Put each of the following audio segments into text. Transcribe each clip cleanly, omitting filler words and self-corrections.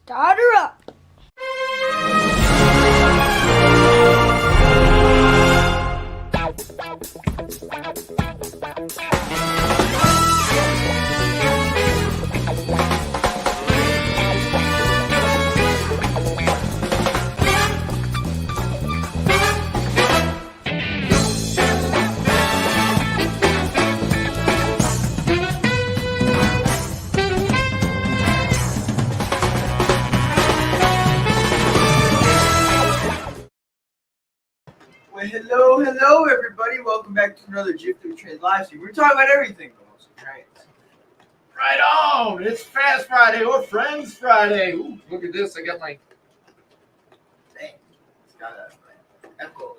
Start her up. Hello, everybody. Welcome back to another Mth Trains live stream. We're talking about everything, almost, right? Right on! It's Fast Friday or Friends Friday. Ooh, look at this. I got my... Dang. It's got an echo.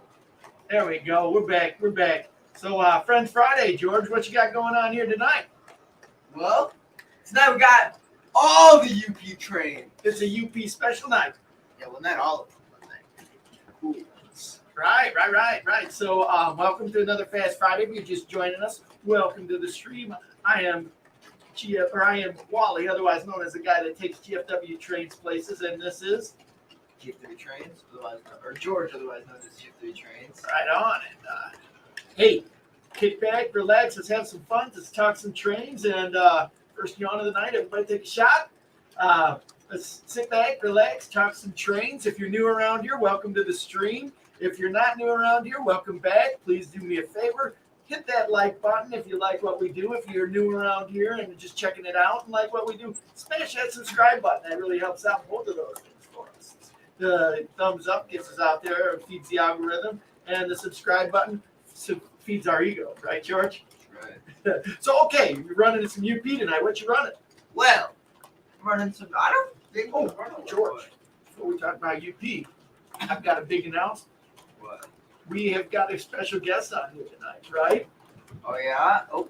There we go. We're back. So, Friends Friday, George, what you got going on here tonight? Well, tonight we got all the UP trains. It's a UP special night. Yeah, well, not all of them, but cool. Right. So, welcome to another Fast Friday. If you're just joining us, welcome to the stream. I am Wally, otherwise known as the guy that takes GFW trains places, and this is GFW Trains, or George, otherwise known as GFW Trains. Right on. And hey, kick back, relax, let's have some fun, let's talk some trains, and first yawn of the night, everybody take a shot. Let's sit back, relax, talk some trains. If you're new around here, welcome to the stream. If you're not new around here, welcome back. Please do me a favor. Hit that like button if you like what we do. If you're new around here and just checking it out and like what we do, smash that subscribe button. That really helps out both of those things for us. The thumbs up gets us out there, feeds the algorithm, and the subscribe button feeds our ego. Right, George? Right. So, okay, you're running some UP tonight. What you running? Well, I'm running some, I don't think Oh, George, before we talk about UP, I've got a big announcement. What? We have got a special guest on here tonight, right? Oh, yeah? Oh.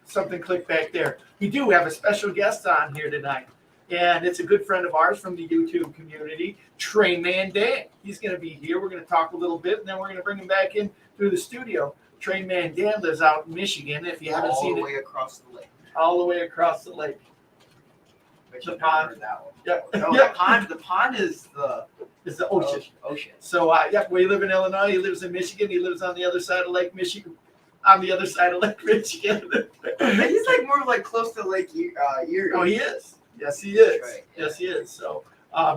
Something clicked back there. We do have a special guest on here tonight, and it's a good friend of ours from the YouTube community, Trainman Dan. He's going to be here. We're going to talk a little bit, and then we're going to bring him back in through the studio. Trainman Dan lives out in Michigan. If you haven't seen it, all the way across the lake. all the way across the lake. The pond. That one. Yep. No, Yep. the pond is the ocean. Ocean. So, we live in Illinois. He lives in Michigan. He lives on the other side of Lake Michigan. On the other side of Lake Michigan. He's like more like close to Lake Erie. Oh, he is. Yes, he is. Right, yeah. Yes, he is. So,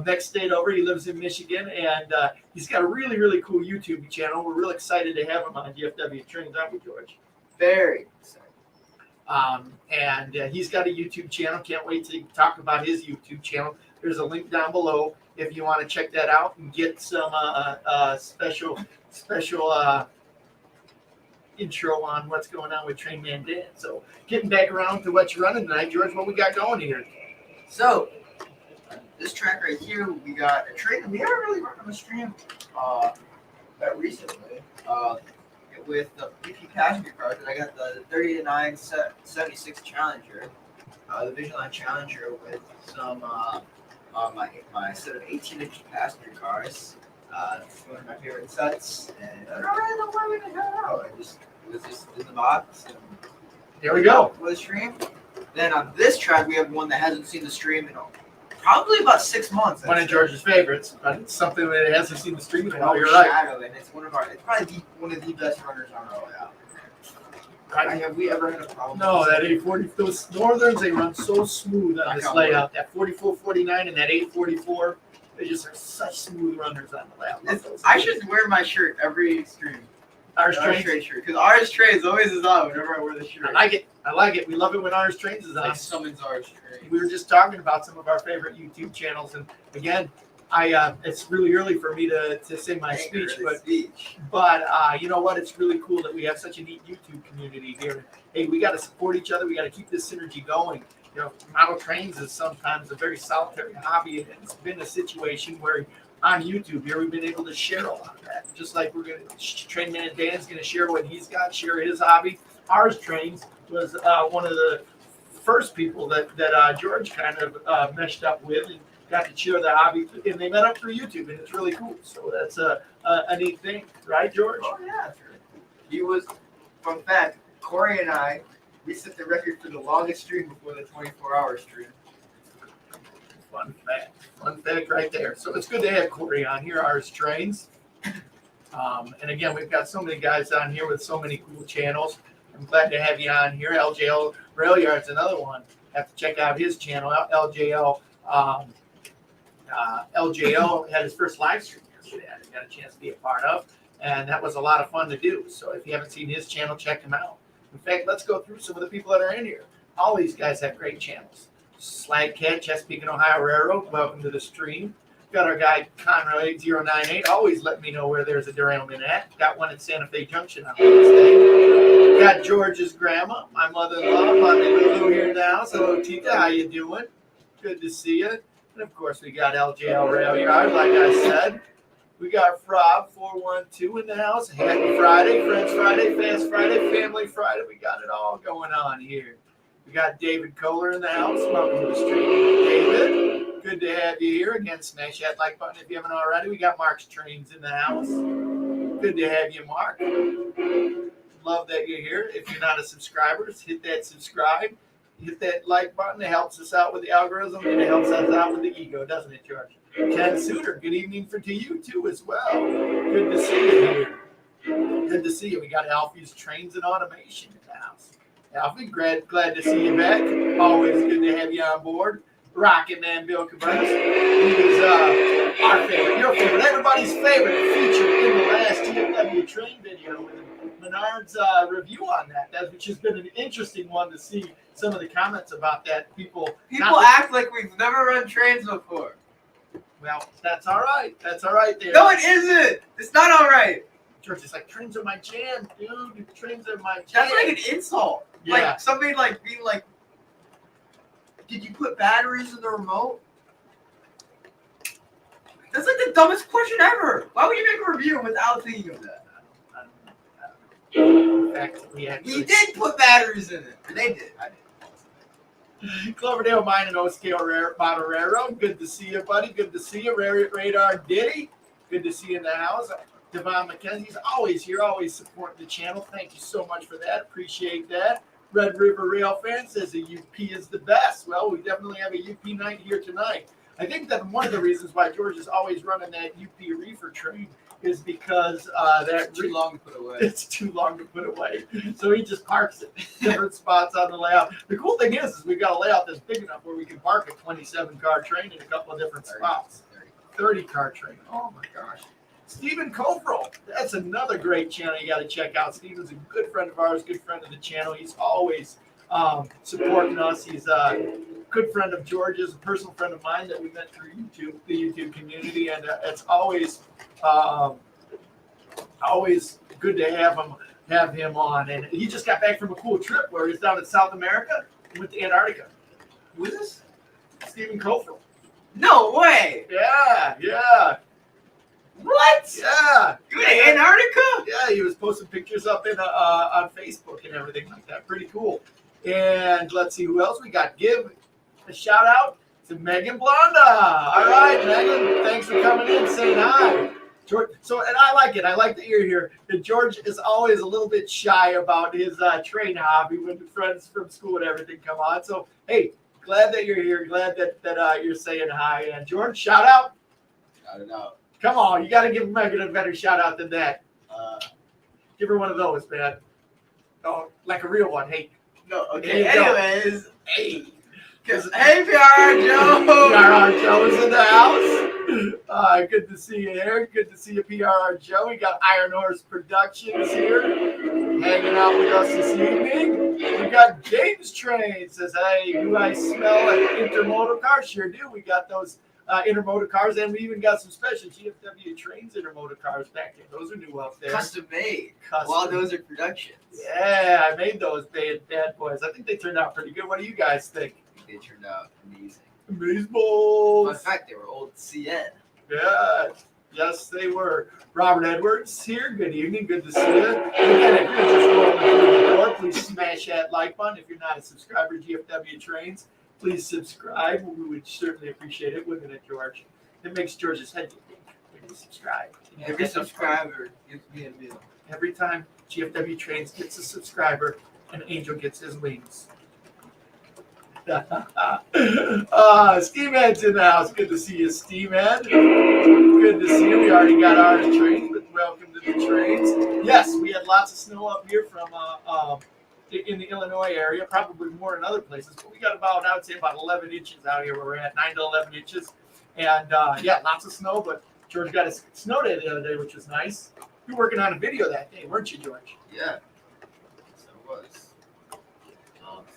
next state over, he lives in Michigan, and he's got a really, really cool YouTube channel. We're real excited to have him on GFW Trains, aren't we, George? Very excited. And he's got a YouTube channel. Can't wait to talk about his YouTube channel. There's a link down below if you want to check that out and get some special intro on what's going on with Trainman Dan. So getting back around to what you're running tonight, George, what we got going here? So this track right here, we got a train that we haven't really run on the stream that recently. With the BP passenger cars, and I got the 39 76 Challenger, the Vision Line Challenger with some my set of 18-inch passenger cars. It's one of my favorite sets, and I don't really know why we didn't have it out. It was just in the box. And There we go. with the stream. Then on this track, we have one that hasn't seen the stream in probably about 6 months. One of George's favorites, but it's something that hasn't seen the stream. Oh, You're right. Shadow, and it's probably one of the best runners on Royale. Have we ever had a problem? No, that 840, those Northerns, they run so smooth on this layout. That 4449 and that 844, they just are such smooth runners on the layout. I should wear my shirt every stream. Ours Ours Trains. shirt, because Ours Trains always is on whenever I wear the shirt. I like it. We love it when Ours Trains is on. Like summons Ours Trains. We were just talking about some of our favorite YouTube channels, and again, it's really early for me to say my speech, but you know what? It's really cool that we have such a neat YouTube community here. Hey, we got to support each other. We got to keep this synergy going. You know, model trains is sometimes a very solitary hobby, and it's been a situation where on YouTube here we've been able to share a lot of that. Just like we're going to, Trainman Dan's going to share what he's got, share his hobby. Ours Trains was one of the first people that George kind of meshed up with and got to share the hobby, and they met up through YouTube, and it's really cool. So that's a neat thing, right, George? Oh yeah, that's really cool. He was, fun fact, Corey and I, we set the record for the longest stream before the 24-hour stream. Fun fact right there. So it's good to have Corey on here, ours trains. And again, we've got so many guys on here with so many cool channels. I'm glad to have you on here. LJL Rail Yard's another one. Have to check out his channel. LJL had his first live stream yesterday. I got a chance to be a part of, and that was a lot of fun to do. So if you haven't seen his channel, check him out. In fact, let's go through some of the people that are in here. All these guys have great channels. Slagcat, Chesapeake and Ohio Railroad, welcome to the stream. Got our guy Conroy 098, always let me know where there's a derailment at. Got one at Santa Fe Junction on Wednesday. Got George's grandma, my mother-in-law, Mommy Lulu here now. So hello, Tita, how you doing? Good to see you. And of course, we got LJL Rail Yard, like I said. We got Frob 412 in the house. Happy Friday, Friends Friday, Fast Friday, Family Friday. We got it all going on here. We got David Kohler in the house. Welcome to the stream, David. Good to have you here. Again, smash that like button if you haven't already. We got Mark's Trains in the house. Good to have you, Mark. Love that you're here. If you're not a subscriber, hit that subscribe. Hit that like button. It helps us out with the algorithm, and it helps us out with the ego, doesn't it, George? Ken Suter, good evening to you, too, as well. Good to see you here. Good to see you. We got Alfie's Trains and Automation in the house. Alfie, glad to see you back. Always good to have you on board. Rocket Man Bill Cabrera. He was our favorite, your favorite, everybody's favorite, featured in the last GFW train video with Menard's review on that, which has been an interesting one to see some of the comments about that. People act like we've never run trains before. Well, that's all right. That's all right there. No, it isn't. It's not all right. George is like, trains are my jam, dude. Trains are my jam. That's like an insult. Yeah. Like somebody like being like, did you put batteries in the remote? That's like the dumbest question ever. Why would you make a review without thinking of that? I don't know. In fact, we did put batteries in it. They did. I did. Cloverdale Mine and O-Scale Moderero. Good to see you, buddy. Good to see you. Radar Diddy. Good to see you in the house. Devon McKenzie's always here, always supporting the channel. Thank you so much for that. Appreciate that. Red River Rail Fan says the UP is the best. Well, we definitely have a UP night here tonight. I think that one of the reasons why George is always running that UP reefer train is because it's too long to put away. It's too long to put away. So he just parks it different spots on the layout. The cool thing is we've got a layout that's big enough where we can park a 27-car train in a couple of different spots. 30-car train. Oh my gosh. Stephen Kovril, that's another great channel you got to check out. Stephen's a good friend of ours, good friend of the channel. He's always supporting us. He's a good friend of George's, a personal friend of mine that we met through YouTube, the YouTube community, and it's always good to have him on. And he just got back from a cool trip where he's down in South America and went to Antarctica. Who is this? Stephen Kovril. No way. Yeah. What? Yeah. You went to Antarctica? Yeah, he was posting pictures up in on Facebook and everything like that. Pretty cool. And let's see who else we got. Give a shout out to Megan Blonda. All right, Megan, thanks for coming in, saying hi. George, and I like it. I like that you're here. And George is always a little bit shy about his train hobby when the friends from school and everything come on. So, hey, glad that you're here. Glad that you're saying hi. And George, shout out. Shout it out. Come on, you got to give Megan a better shout out than that. Give her one of those, man. Oh, like a real one. Hey. No, okay. Anyways. Hey. Hey, PR Joe. PR Joe is in the house. Good to see you here. Good to see you, PR Joe. We got Iron Horse Productions here, hanging out with us this evening. We got James Train says, hey, do I smell an intermodal car? Sure do. We got those intermodal cars, and we even got some special GFW Trains intermodal cars back there. Those are new up there. Custom made. Well, those are productions. Yeah, I made those bad boys. I think they turned out pretty good. What do you guys think? They turned out amazing. Amazing balls. Fun fact, they were old CN. Yes, they were. Robert Edwards here. Good evening. Good to see you. Again, if you're just rolling through the door, please smash that like button. If you're not a subscriber to GFW Trains, please subscribe. We would certainly appreciate it, wouldn't it, George? It makes George's head get big when you subscribe. Every subscriber gives me a meal. Every time GFW Trains gets a subscriber, an angel gets his wings. Ski Man's in the house. Good to see you, Ski Man. Good to see you. We already got ours trained, but welcome to the trains. Yes, we had lots of snow up here from in the Illinois area, probably more in other places, but we got about, I would say, about 11 inches out here where we're at, 9 to 11 inches. And yeah, lots of snow, but George got a snow day the other day, which was nice. You were working on a video that day, weren't you, George? Yeah. So it was.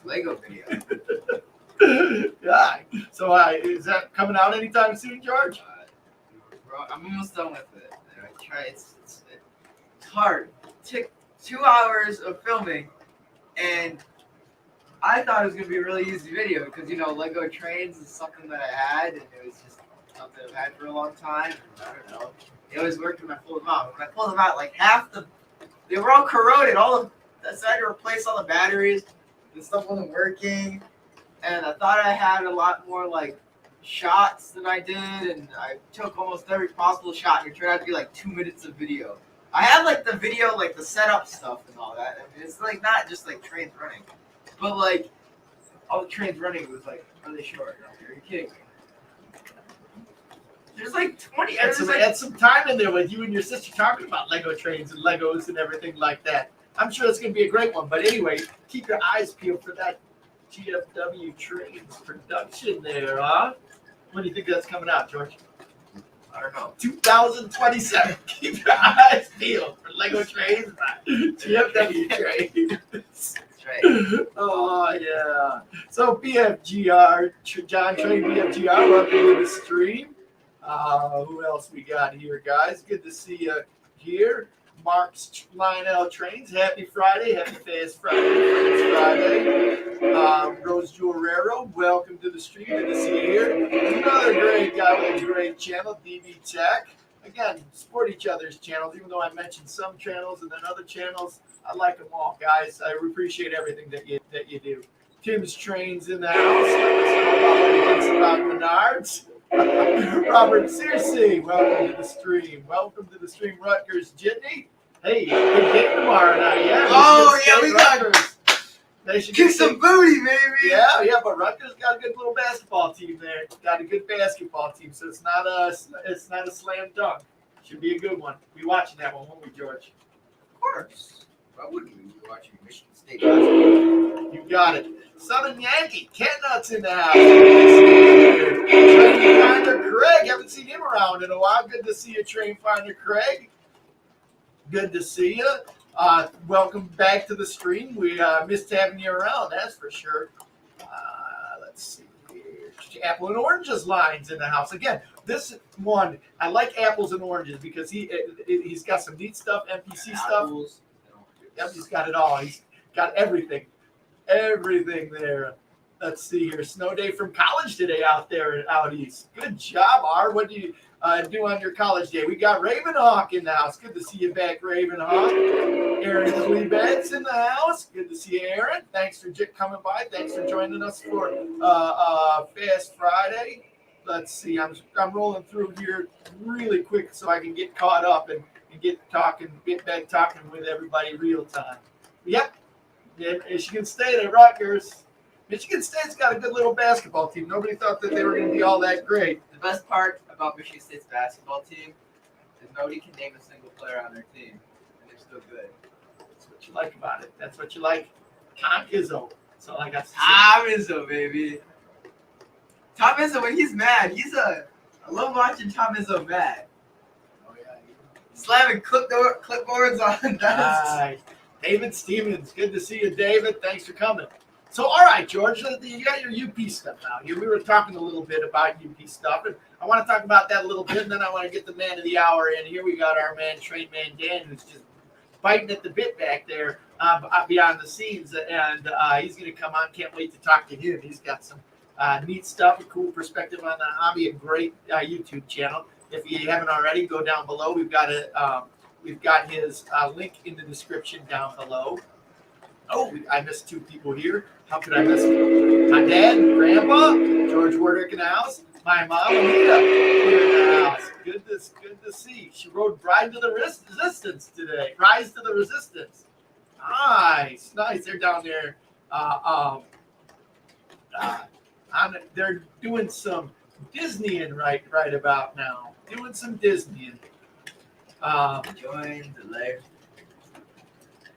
Lego video. Yeah. So is that coming out anytime soon, George? I'm almost done with it. I try. It's hard. It took 2 hours of filming, and I thought it was gonna be a really easy video because Lego trains is something that I had, and it was just something I've had for a long time. I don't know. It always worked when I pulled them out. When I pulled them out, like they were all corroded. I had to replace all the batteries. The stuff wasn't working, and I thought I had a lot more like shots than I did, and I took almost every possible shot, and it turned out to be like 2 minutes of video. I had like the video, like the setup stuff and all that. I mean, it's like not just like trains running, but like all the trains running was like really short. Are you kidding me? There's like 20. Had some time in there with you and your sister talking about Lego trains and Legos and everything like that. I'm sure it's going to be a great one. But anyway, keep your eyes peeled for that GFW Trains production there, huh? When do you think that's coming out, George? I don't know. 2027. Keep your eyes peeled for Lego Trains by GFW Trains. That's right. Oh, yeah. So BFGR, John Train BFGR, welcome to the stream. Who else we got here, guys? Good to see you here. Mark's Lionel Trains. Happy Friday. Happy Fast Friday. Rose Jewelrero, welcome to the stream. Good to see you here. Another great guy with a great channel, DB Tech. Again, support each other's channels, even though I mentioned some channels and then other channels. I like them all, guys. I appreciate everything that you do. Tim's Trains in the house. Let us know about what he thinks about Menards. Robert Searcy, welcome to the stream. Welcome to the stream, Rutgers Jitney. Hey, good game tomorrow night, yeah? Oh, yeah, we got Rutgers. They should kick some booty, baby. Yeah, but Rutgers got a good little basketball team there. Got a good basketball team, so it's not a slam dunk. Should be a good one. Be watching that one, won't we, George? Of course. Why wouldn't we be watching Michigan State basketball? You got it. Southern Yankee, Catnut's in the house. Train Finder Craig, haven't seen him around in a while. Good to see you, Train Finder Craig. Good to see you. Welcome back to the stream. We missed having you around, that's for sure. Let's see here. Apple and Oranges lines in the house. Again, this one, I like apples and oranges because he's got some neat stuff, NPC stuff. Yep, he's got it all. He's got everything. Everything there. Let's see here. Snow day from college today out east. Good job, R. What do you do on your college day? We got Ravenhawk in the house. Good to see you back, Ravenhawk. Aaron Cleabeds in the house. Good to see you, Aaron. Thanks for coming by. Thanks for joining us for Fast Friday. Let's see. I'm rolling through here really quick so I can get caught up and get back talking with everybody real time. Yep. Yeah, Michigan State at Rutgers. Michigan State's got a good little basketball team. Nobody thought that they were going to be all that great. The best part about Michigan State's basketball team is nobody can name a single player on their team, and they're still good. That's what you like about it. That's what you like. Tom Izzo. That's all I got to say. Tom Izzo, baby. Tom Izzo, when he's mad, I love watching Tom Izzo mad. Oh, yeah. Slamming clipboards on desks. David Stevens, good to see you, David. Thanks for coming. So, all right, George, you got your UP stuff out here. We were talking a little bit about UP stuff, and I want to talk about that a little bit, and then I want to get the man of the hour in. Here we got our man, Trainman Dan, who's just biting at the bit back there beyond the scenes, and he's going to come on. Can't wait to talk to him. He's got some neat stuff, a cool perspective on the hobby, a great YouTube channel. If you haven't already, go down below. We've got his link in the description down below. Oh, I missed two people here. How could I miss them? My dad, Grandpa, George Wardick in the house. My mom, Anita, here in the house. Good to see. She rode Ride to the Resistance today. Rise to the Resistance. Nice. They're down there They're doing some Disneying right about now. Doing some Disneying. Join the life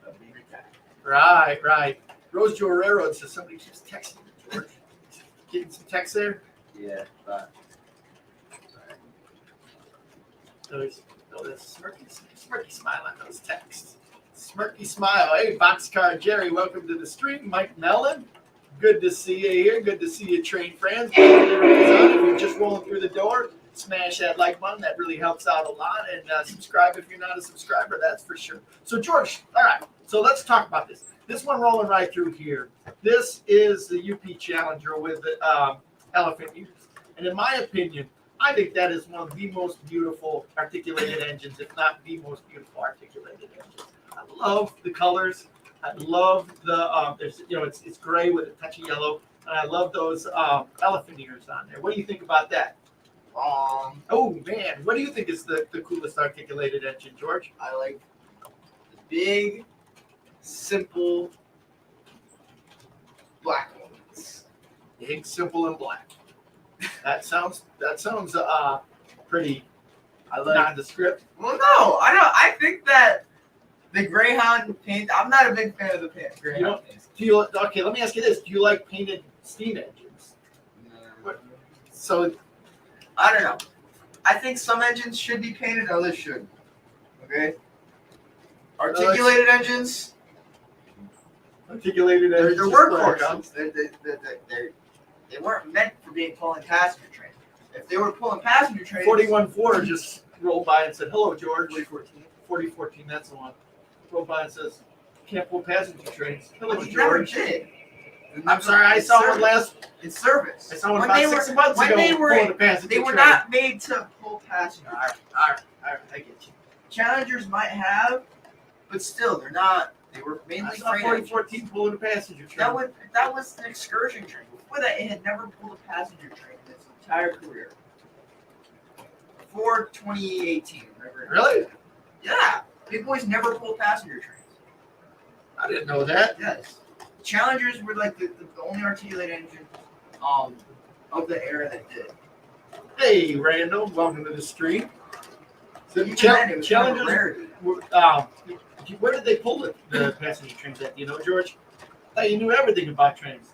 of being attacked. Right. Rose Joe Railroad says somebody keeps texting me, George. Getting some text there? Yeah, but Those smirky smile on those texts. Smirky smile. Hey, Boxcar Jerry, welcome to the stream. Mike Mellon, good to see you here. Good to see you, Train Friends. If you're just rolling through the door, smash that like button. That really helps out a lot. And subscribe if you're not a subscriber, that's for sure. So, George, all right. So let's talk about this. This one rolling right through here. This is the UP Challenger with the elephant ears. And in my opinion, I think that is one of the most beautiful articulated engines, if not the most beautiful articulated engine. I love the colors. I love the it's gray with a touch of yellow, and I love those elephant ears on there. What do you think about that? Oh man, what do you think is the coolest articulated engine, George? I like the big, simple black ones. Big, simple, and black. That sounds pretty nondescript. Well, no, I don't. I think that the Greyhound paint. I'm not a big fan of the Greyhound paint. Okay, let me ask you this: do you like painted steam engines? So, I don't know. I think some engines should be painted, others shouldn't. Okay. Articulated engines. Articulated They're engines. workhorses. They weren't meant for being pulling passenger trains. If they were pulling passenger trains, 41-4 just rolled by and said, "Hello, George." 4014, that's the one. Rolled by and says, "Can't pull passenger trains." Hello, But you never George. did. I'm sorry, I saw one last. In service. I saw one about 6 months ago. Pulling a passenger They were train. not made to pull passengers. All right, I get you. Challengers might have, but still, they're not. They were I mainly saw freight 4014 engines. pulling a passenger train. That was an excursion train. Before that, it had never pulled a passenger train in its entire career. Before 2018, whatever. Really? Yeah. Big boys never pulled passenger trains. I didn't know that. Yes. Challengers were like the only articulated engine of the era that did. Hey, Randall, welcome to the stream. So Even then, it was kind of a Challengers. rarity. Where did they pull the passenger trains at? Do you know, George? I thought you knew everything about trains.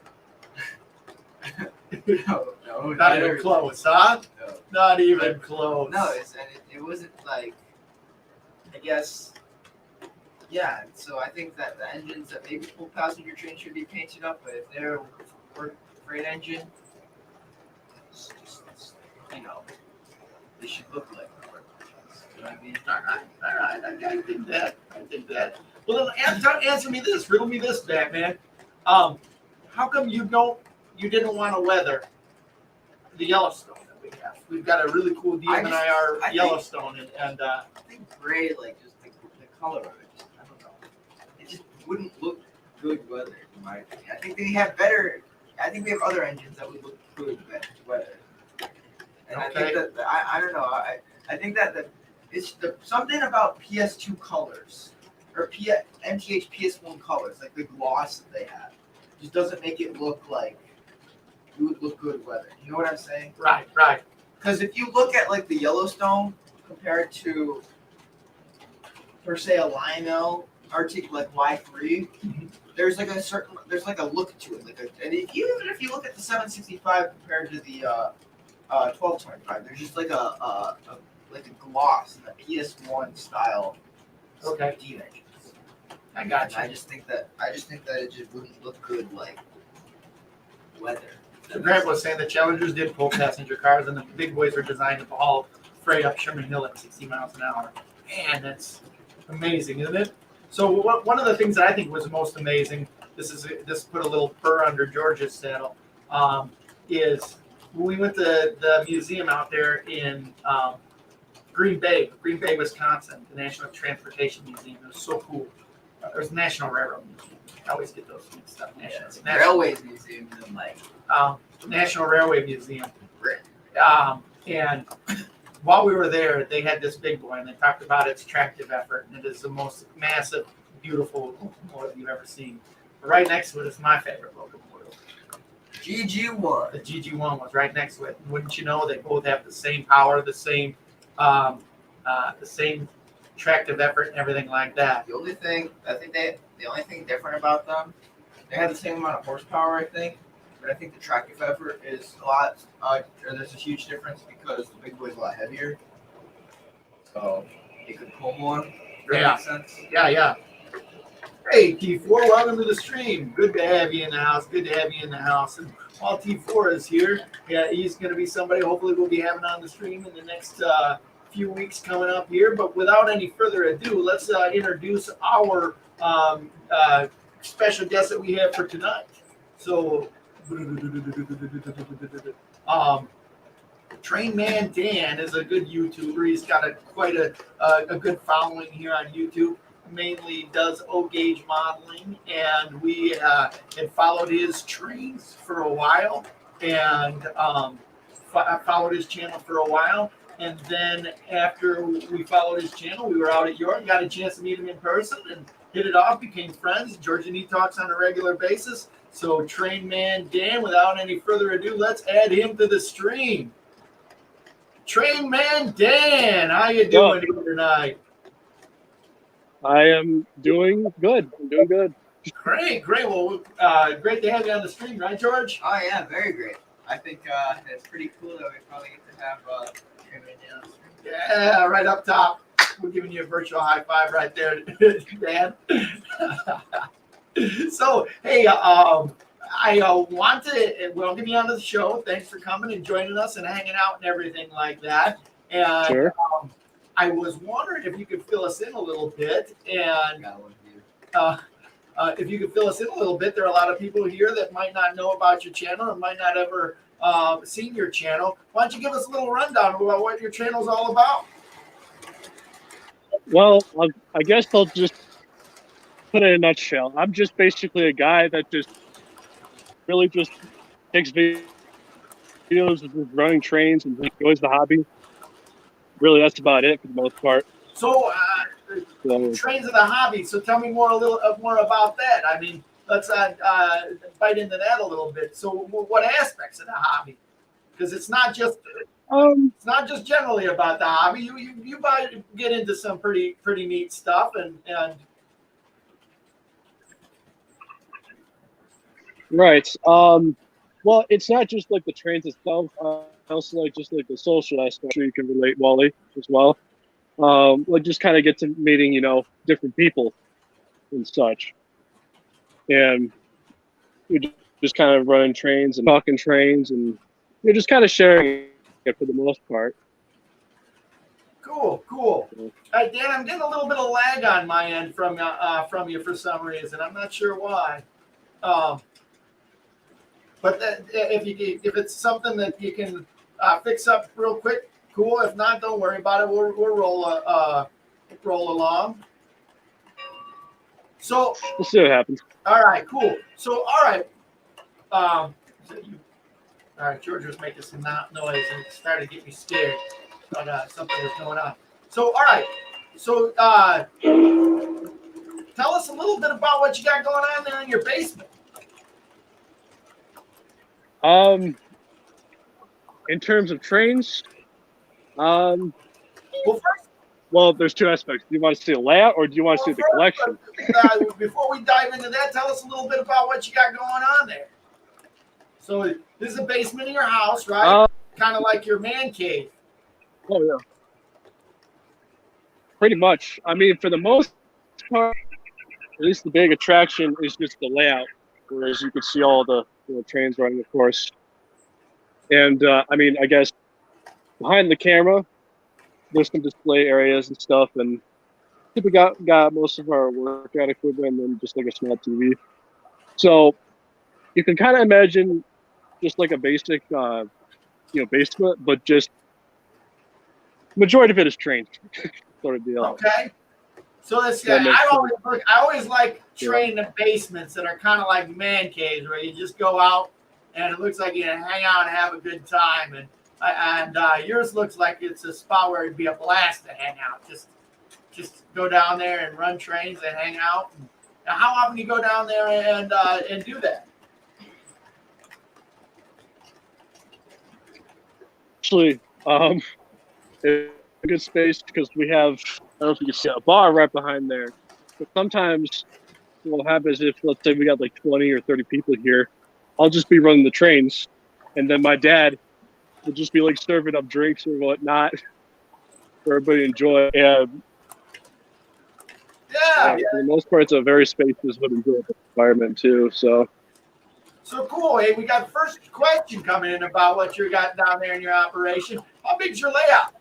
No, Not even close, huh? No. Not even close. No, it wasn't like, I guess, yeah. So I think that the engines that maybe pull passenger trains should be painted up, but if they're a freight engine, they should look like work engines. You know what I mean? All right. I think that. Well, then answer me this. Riddle me this, Batman. How come you didn't want to weather the Yellowstone that we have? We've got a really cool DMNIR Yellowstone, and I think gray, like just the color of it, I don't know. It just wouldn't look good weather, in my opinion. I think we have other engines that would look good weather. And I think that I don't know. I think that it's something about PS2 colors or MTH PS1 colors, like the gloss that they have, just doesn't make it look like it would look good weather. You know what I'm saying? Right. Because if you look at like the Yellowstone compared to, per se, a Lionel like Y3, there's like a look to it. And even if you look at the 765 compared to the 1225, there's just like a gloss in the PS1 style. Okay. Steam engines. I got you. I just think that it just wouldn't look good like weather. So Grant was saying the Challengers did pull passenger cars, and the big boys were designed to haul freight up Sherman Hill at 60 miles an hour. Man, that's amazing, isn't it? So one of the things that I think was most amazing, this put a little burr under George's saddle, is when we went to the museum out there in Green Bay, Wisconsin, the National Transportation Museum. It was so cool. There's the National Railroad Museum. I always get those mixed up. Railways Museum and like National Railway Museum. And while we were there, they had this big boy, and they talked about its tractive effort, and it is the most massive, beautiful locomotive you've ever seen. But right next to it is my favorite locomotive. GG1. The GG1 was right next to it. And wouldn't you know, they both have the same power, the same tractive effort, and everything like that. The only thing the only thing different about them, they have the same amount of horsepower, I think, but I think the tractive effort is a lot. Or there's a huge difference because the big boy's a lot heavier, so it could pull more. That makes sense. Yeah. Hey, T4, welcome to the stream. Good to have you in the house. And while T4 is here, he's going to be somebody hopefully we'll be having on the stream in the next few weeks coming up here. But without any further ado, let's introduce our special guest that we have for tonight. So, Trainman Dan is a good YouTuber. He's got quite a good following here on YouTube. Mainly does O-gauge modeling, and we had followed his trains for a while, and followed his channel for a while. And then after we followed his channel, we were out at York, got a chance to meet him in person, and hit it off, became friends. George and he talks on a regular basis. So Trainman Dan, without any further ado, let's add him to the stream. Trainman Dan, how you doing here tonight? I am doing good. I'm doing good. Great. Well, great to have you on the stream, right, George? Oh yeah, very great. I think it's pretty cool that we probably get to have Trainman Dan on the stream. Yeah, right up top. We're giving you a virtual high five right there, Dan. So, hey, I want to welcome you onto the show. Thanks for coming and joining us and hanging out and everything like that. And Sure. I was wondering if you could fill us in a little bit. And if you could fill us in a little bit, there are a lot of people here that might not know about your channel and might not ever seen your channel. Why don't you give us a little rundown about what your channel is all about? Well, I guess I'll just put it in a nutshell. I'm just basically a guy that just really just takes videos of just running trains and enjoys the hobby. Really, that's about it for the most part. So, trains are the hobby. So tell me a little more about that. I mean, let's bite into that a little bit. So, what aspects of the hobby? Because it's not just generally about the hobby. You get into some pretty neat stuff and Right. Well, it's not just like the trains itself. I also like just like the social aspect. Sure, you can relate, Wally, as well. Like just kind of get to meeting, different people and such, and we just kind of running trains and talking trains, and you're just kind of sharing it for the most part. Cool. Dan, I'm getting a little bit of lag on my end from you for some reason. I'm not sure why. But if it's something that you can fix up real quick, cool. If not, don't worry about it. We'll roll along. So We'll see what happens. all right, cool. So all right, all right. George was making some noise and it started to get me scared. But something was going on. So all right. So tell us a little bit about what you got going on there in your basement. In terms of trains, Well, first, well, there's two aspects. Do you want to see the layout or do you want to see the collection? Before we dive into that, tell us a little bit about what you got going on there. So this is a basement in your house, right? Kind of like your man cave. Oh yeah. Pretty much. I mean, for the most part, at least the big attraction is just the layout, whereas you can see all the trains running, of course. And I mean, I guess behind the camera, there's some display areas and stuff, and we got most of our workout equipment and just like a small TV. So you can kind of imagine just like a basic, basement, but just majority of it is trains, sort of deal. Okay. So this guy, I always like train in basements that are kind of like man caves where you just go out and it looks like you hang out and have a good time. And yours looks like it's a spot where it'd be a blast to hang out. Just go down there and run trains and hang out. Now, how often do you go down there and do that? actually a good space because we have, I don't know if you can see a bar right behind there. But sometimes what will happen is if, let's say, we got like 20 or 30 people here, I'll just be running the trains, and then my dad will just be like serving up drinks or whatnot for everybody to enjoy. And Yeah. for the most part, it's a very spacious but enjoyable environment too. So Cool. Hey, we got first question coming in about what you got down there in your operation. How big's your layout?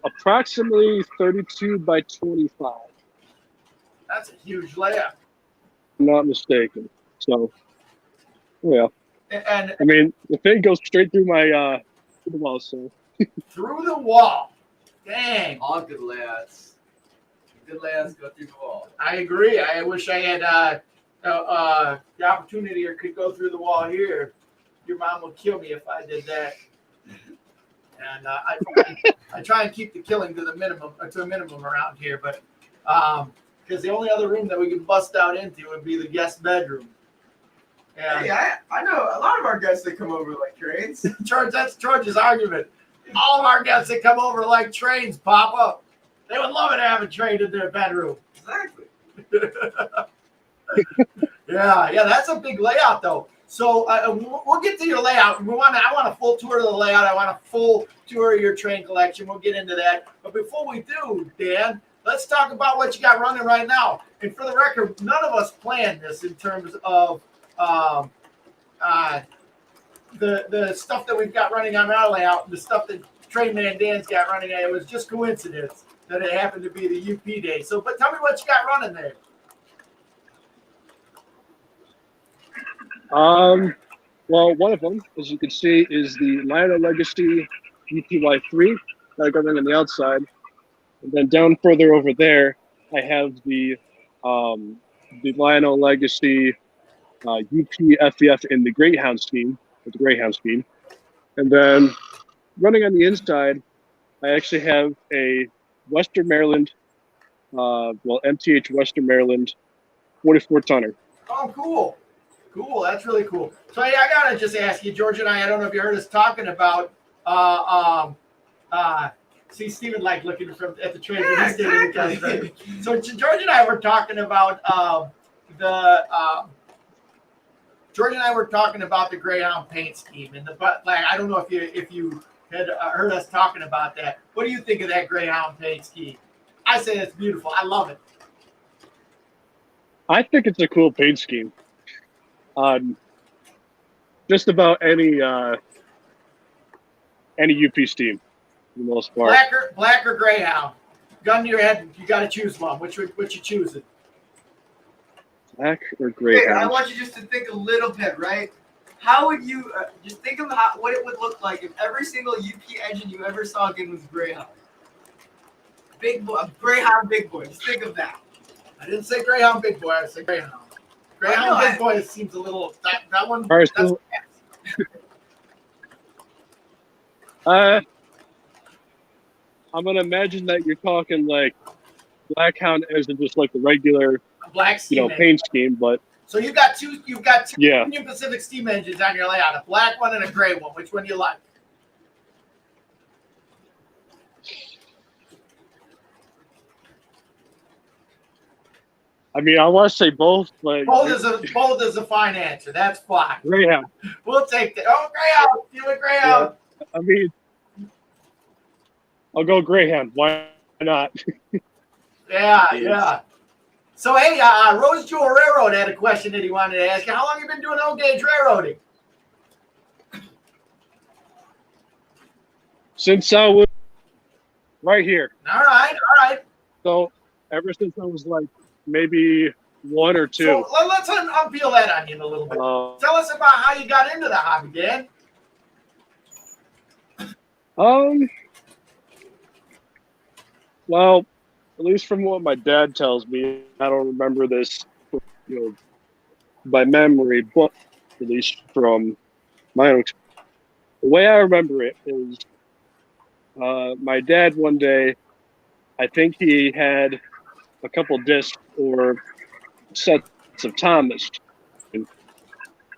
approximately 32 by 25. That's a huge layout. I'm not mistaken. So yeah. And I mean, the thing goes straight through my through the wall. So through the wall. Dang. All good layouts. Good layouts go through the wall. I agree. I wish I had the opportunity or could go through the wall here. Your mom would kill me if I did that. And I try and keep the killing to a minimum around here, but because the only other room that we can bust out into would be the guest bedroom. And Hey, I know a lot of our guests that come over like trains. George, that's George's argument. All of our guests that come over like trains pop up. They would love it to have a train in their bedroom. Exactly. Yeah, that's a big layout though. So we'll get to your layout. I want a full tour of the layout. I want a full tour of your train collection. We'll get into that. But before we do, Dan, let's talk about what you got running right now. And for the record, none of us planned this in terms of the stuff that we've got running on our layout, the stuff that Trainman Dan's got running. It was just coincidence that it happened to be the UP day. So, but tell me what you got running there. Well, one of them, as you can see, is the Lionel Legacy UPY3 that I got running on the outside. And then down further over there, I have the Lionel Legacy UPFEF in the Greyhound scheme, with the Greyhound scheme. And then running on the inside, I actually have a Western Maryland, MTH Western Maryland 44 tonner. Oh, cool. Cool. That's really cool. So yeah, I gotta just ask you, George and I don't know if you heard us talking about see Stephen like looking at the train when he's standing because so George and I were talking about the Greyhound paint scheme and I don't know if you had heard us talking about that. What do you think of that Greyhound paint scheme? I say it's beautiful. I love it. I think it's a cool paint scheme. Just about any UP steam, for the most part. Black or Greyhound? Gun to your head, you got to choose one. Which you choosing? Black or Greyhound? Hey, I want you just to think a little bit, right? How would you just think of what it would look like if every single UP engine you ever saw again was Greyhound? Big boy, Greyhound big boy. Just think of that. I didn't say Greyhound big boy. I said Greyhound. Greyhound big boy seems a little that one. All right, so, I'm gonna imagine that you're talking like Blackhound isn't just like the regular black paint scheme, but so you've got two yeah. Union Pacific steam engines on your layout, a black one and a gray one. Which one do you like? I mean, I want to say both, but both is a fine answer. That's fine. Greyhound. We'll take that. Oh, Greyhound. You a Greyhound? Yeah. I mean, I'll go Greyhound. Why not? Yeah. So hey, Rose Jewel Railroad had a question that he wanted to ask you. How long have you been doing old gauge railroading? Since I was right here. All right. So ever since I was like maybe 1 or 2. So let's unpeel that onion a little bit. Tell us about how you got into the hobby, Dan. Well, at least from what my dad tells me, I don't remember this, by memory, but at least from my own experience. The way I remember it is my dad one day, I think he had a couple discs or sets of Thomas,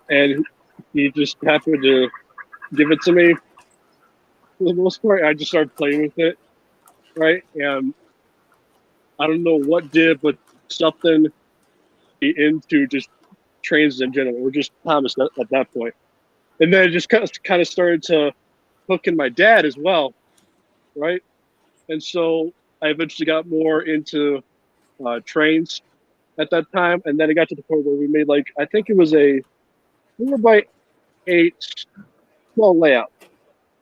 and he just happened to give it to me for the most part. I just started playing with it, right? And I don't know what did, but something into just trains in general, or just Thomas at that point. And then it just kind of started to hook in my dad as well, right? And so I eventually got more into trains at that time, and then it got to the point where we made like, I think it was a 4x8 small layout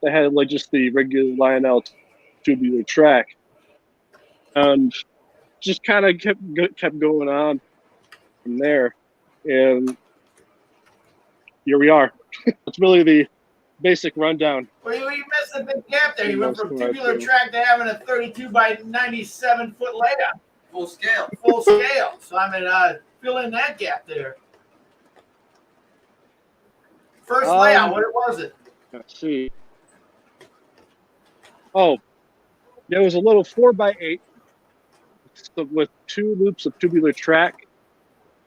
that had like just the regular Lionel tubular track, and just kind of kept going on from there, and here we are. It's really the basic rundown. Well, you missed a big gap there. You went from tubular track to having a 32 by 97 foot layout. Full scale. Full scale. So, I mean, fill in that gap there. First layout, what was it? Let's see. Oh, there was a little 4x8 with 2 loops of tubular track.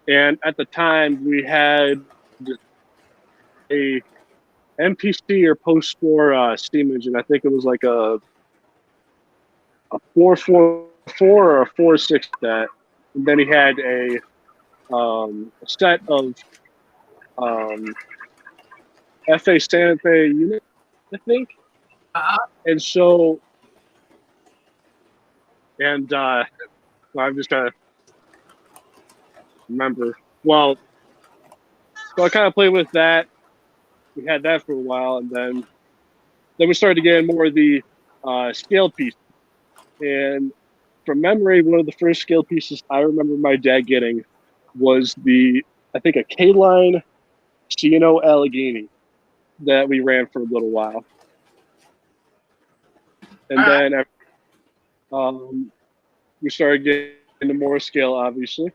And at the time, we had a MPC or post-4 steam engine. I think it was like a 444 or a 46 that. And then he had a set of FA Santa Fe units, I think. And so, and I'm just trying to remember. Well, so I kind of played with that. We had that for a while, and then we started to get more of the scale piece. And from memory, one of the first scale pieces I remember my dad getting was I think a K-line C&O Allegheny that we ran for a little while. And then we started getting into more scale, obviously.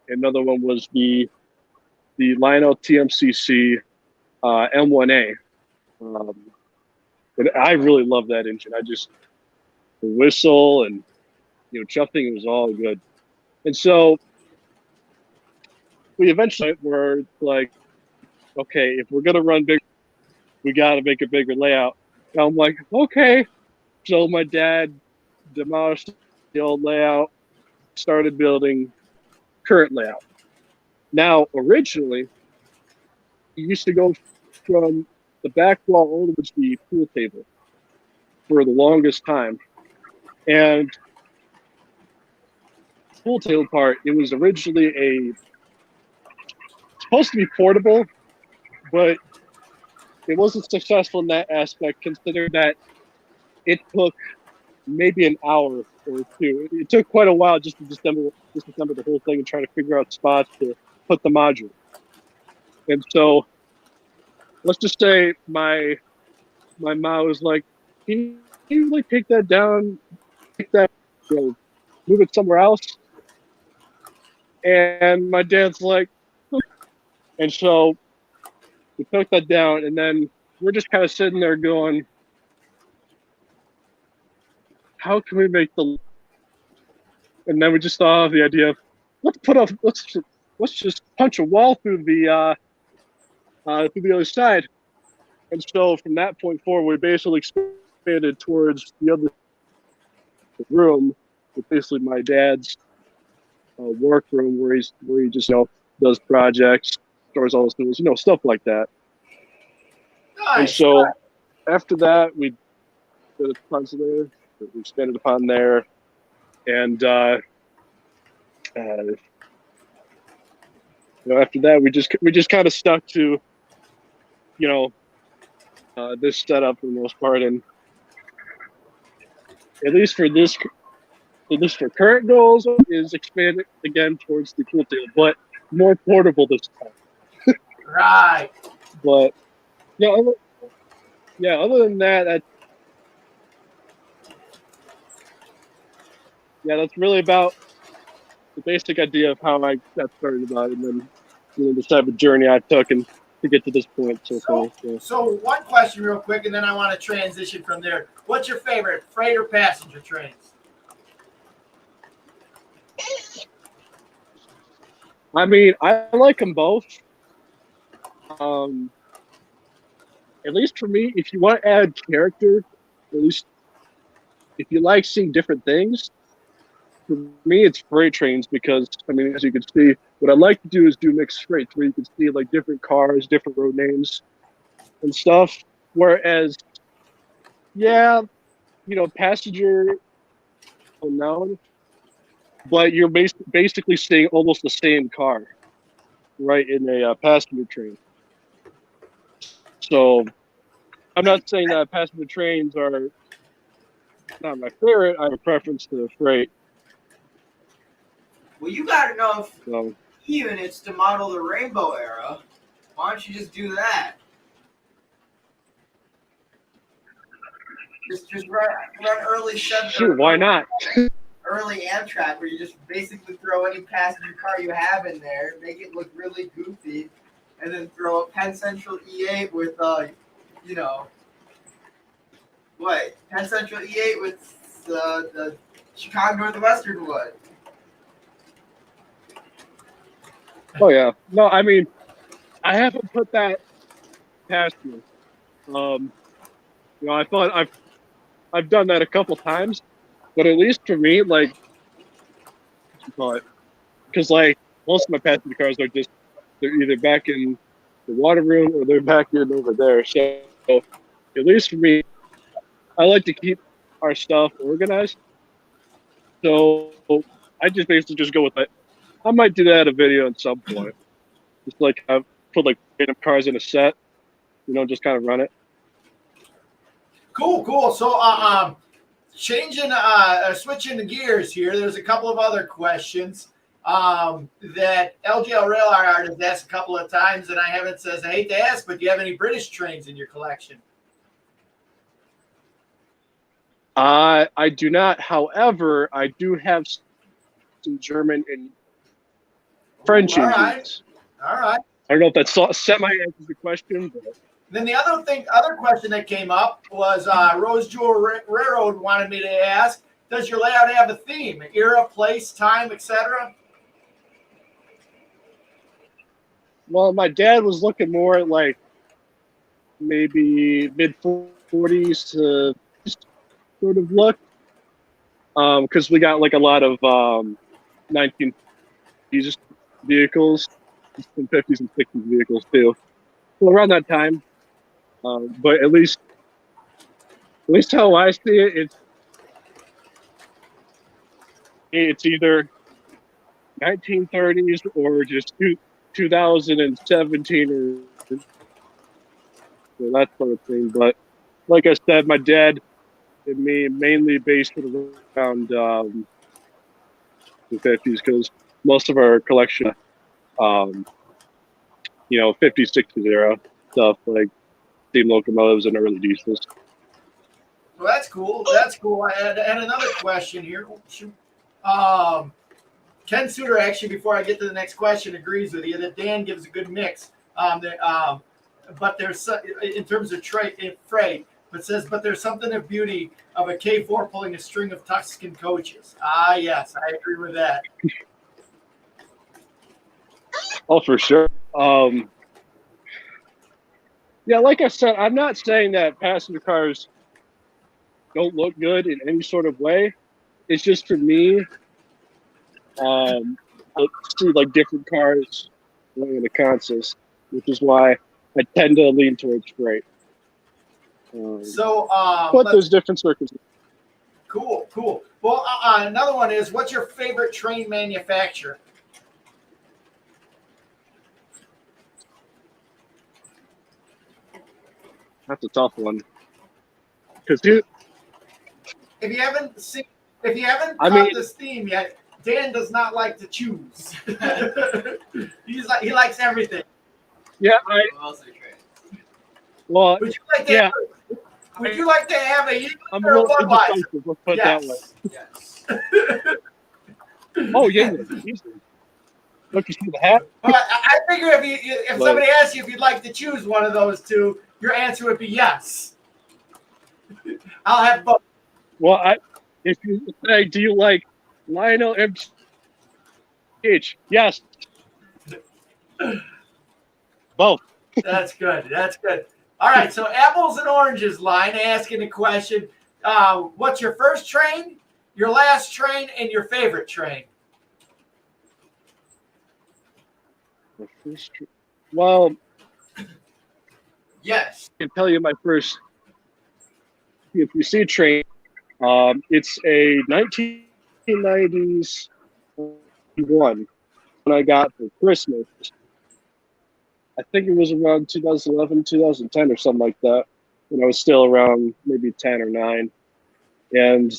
Another one was the Lionel TMCC M1A. But I really love that engine. The whistle and, chuffing, it was all good. And so we eventually were like, okay, if we're going to run big, we got to make a bigger layout. And I'm like, okay. So my dad demolished the old layout, started building current layout. Now, originally, he used to go from the back wall all the way to the pool table for the longest time. And the pool table part, it was originally supposed to be portable, but it wasn't successful in that aspect, considering that it took maybe an hour or two. It took quite a while just to disassemble the whole thing and try to figure out spots to put the module. And so, let's just say my mom was like, "Can you like take that down, move it somewhere else?" And my dad's like, and so we took that down, and then we're just kind of sitting there going, how can we make and then we just thought of the idea of let's just punch a wall through the other side. And so from that point forward, we basically expanded towards the other room, with basically my dad's work room, where he just does projects, stores all his tools, stuff like that. Nice. And so after that, we did a tons later. We expanded upon there, and after that, we just kind of stuck to this setup for the most part, and at least for current goals, is expanded again towards the pool table, but more portable this time. Right. But other than that, that's really about the basic idea of how I got started about it, and then the type of journey I took and to get to this point so far. So one question real quick, and then I want to transition from there. What's your favorite, freight or passenger trains? I mean, I like them both. at least for me, if you want to add character, at least if you like seeing different things, for me, it's freight trains because, I mean, as you can see, what I like to do is do mixed freights where you can see like different cars, different road names and stuff. Whereas, yeah, you know, passenger unknown, but you're basically seeing almost the same car, right, in a passenger train. So I'm not saying that passenger trains are not my favorite. I have a preference to freight. Well, you got enough So units to model the rainbow era. Why don't you just do that? Just run early shoot, why not? early Amtrak, where you just basically throw any passenger car you have in there, make it look really goofy, and then throw a Penn Central E8 with you know, what? Penn Central E8 with the Chicago Northwestern one. Oh yeah, no, I mean, I haven't put that past you. You know, I thought I've done that a couple times, but at least for me, like, because like most of my passenger cars are just they're either back in the water room or they're back in over there. So at least for me, I like to keep our stuff organized. So I just basically just go with it. I might do that in a video at some point. Just like I put like random cars in a set, you know, just kind of run it. Cool. So, switching the gears here. There's a couple of other questions that LGL Rail Art has asked a couple of times, and I haven't says I hate to ask, but do you have any British trains in your collection? I do not. However, I do have some German and French engines. All right. I don't know if that semi answers the question, but Then the other question that came up was Rose Jewel Railroad wanted me to ask, does your layout have a theme, era, place, time, etc.? well, my dad was looking more at like maybe mid 40s to sort of look, because we got like a lot of 1950s vehicles, some 50s and 60s vehicles too. So around that time, but at least how I see it, it's either 1930s or just 2017 or so that sort of thing. But like I said, my dad and me mainly based it around the 50s because most of our collection, you know, 50s, 60s era stuff like steam locomotives and early diesels. Well, that's cool. I had another question here. Ken Suter, actually, before I get to the next question, agrees with you that Dan gives a good mix. But there's, in terms of freight, but says, but there's something of beauty of a K4 pulling a string of Tuscan coaches. Ah, yes, I agree with that. Oh, for sure. Yeah, like I said, I'm not saying that passenger cars don't look good in any sort of way. It's just for me, I see like different cars in the consist, which is why I tend to lean towards freight. But there's different circumstances. Cool. Well, another one is, what's your favorite train manufacturer? That's a tough one. Because if you haven't caught this theme yet, Dan does not like to choose. He likes everything. Yeah, well, would you like to have a I'm a little indecisive, let's put it that way. Yes. Oh yeah, easily. Look, you see the hat? But I figure if somebody asks you if you'd like to choose one of those two, your answer would be yes. I'll have both. Well, if you say, do you like Lionel MH? Yes. Both. That's good. All right, so apples and oranges line asking the question, what's your first train, your last train, and your favorite train? Well, Yes. I can tell you my first TMPC train. It's a 1990s one when I got for Christmas. I think it was around 2011, 2010 or something like that, when I was still around maybe 10 or 9. And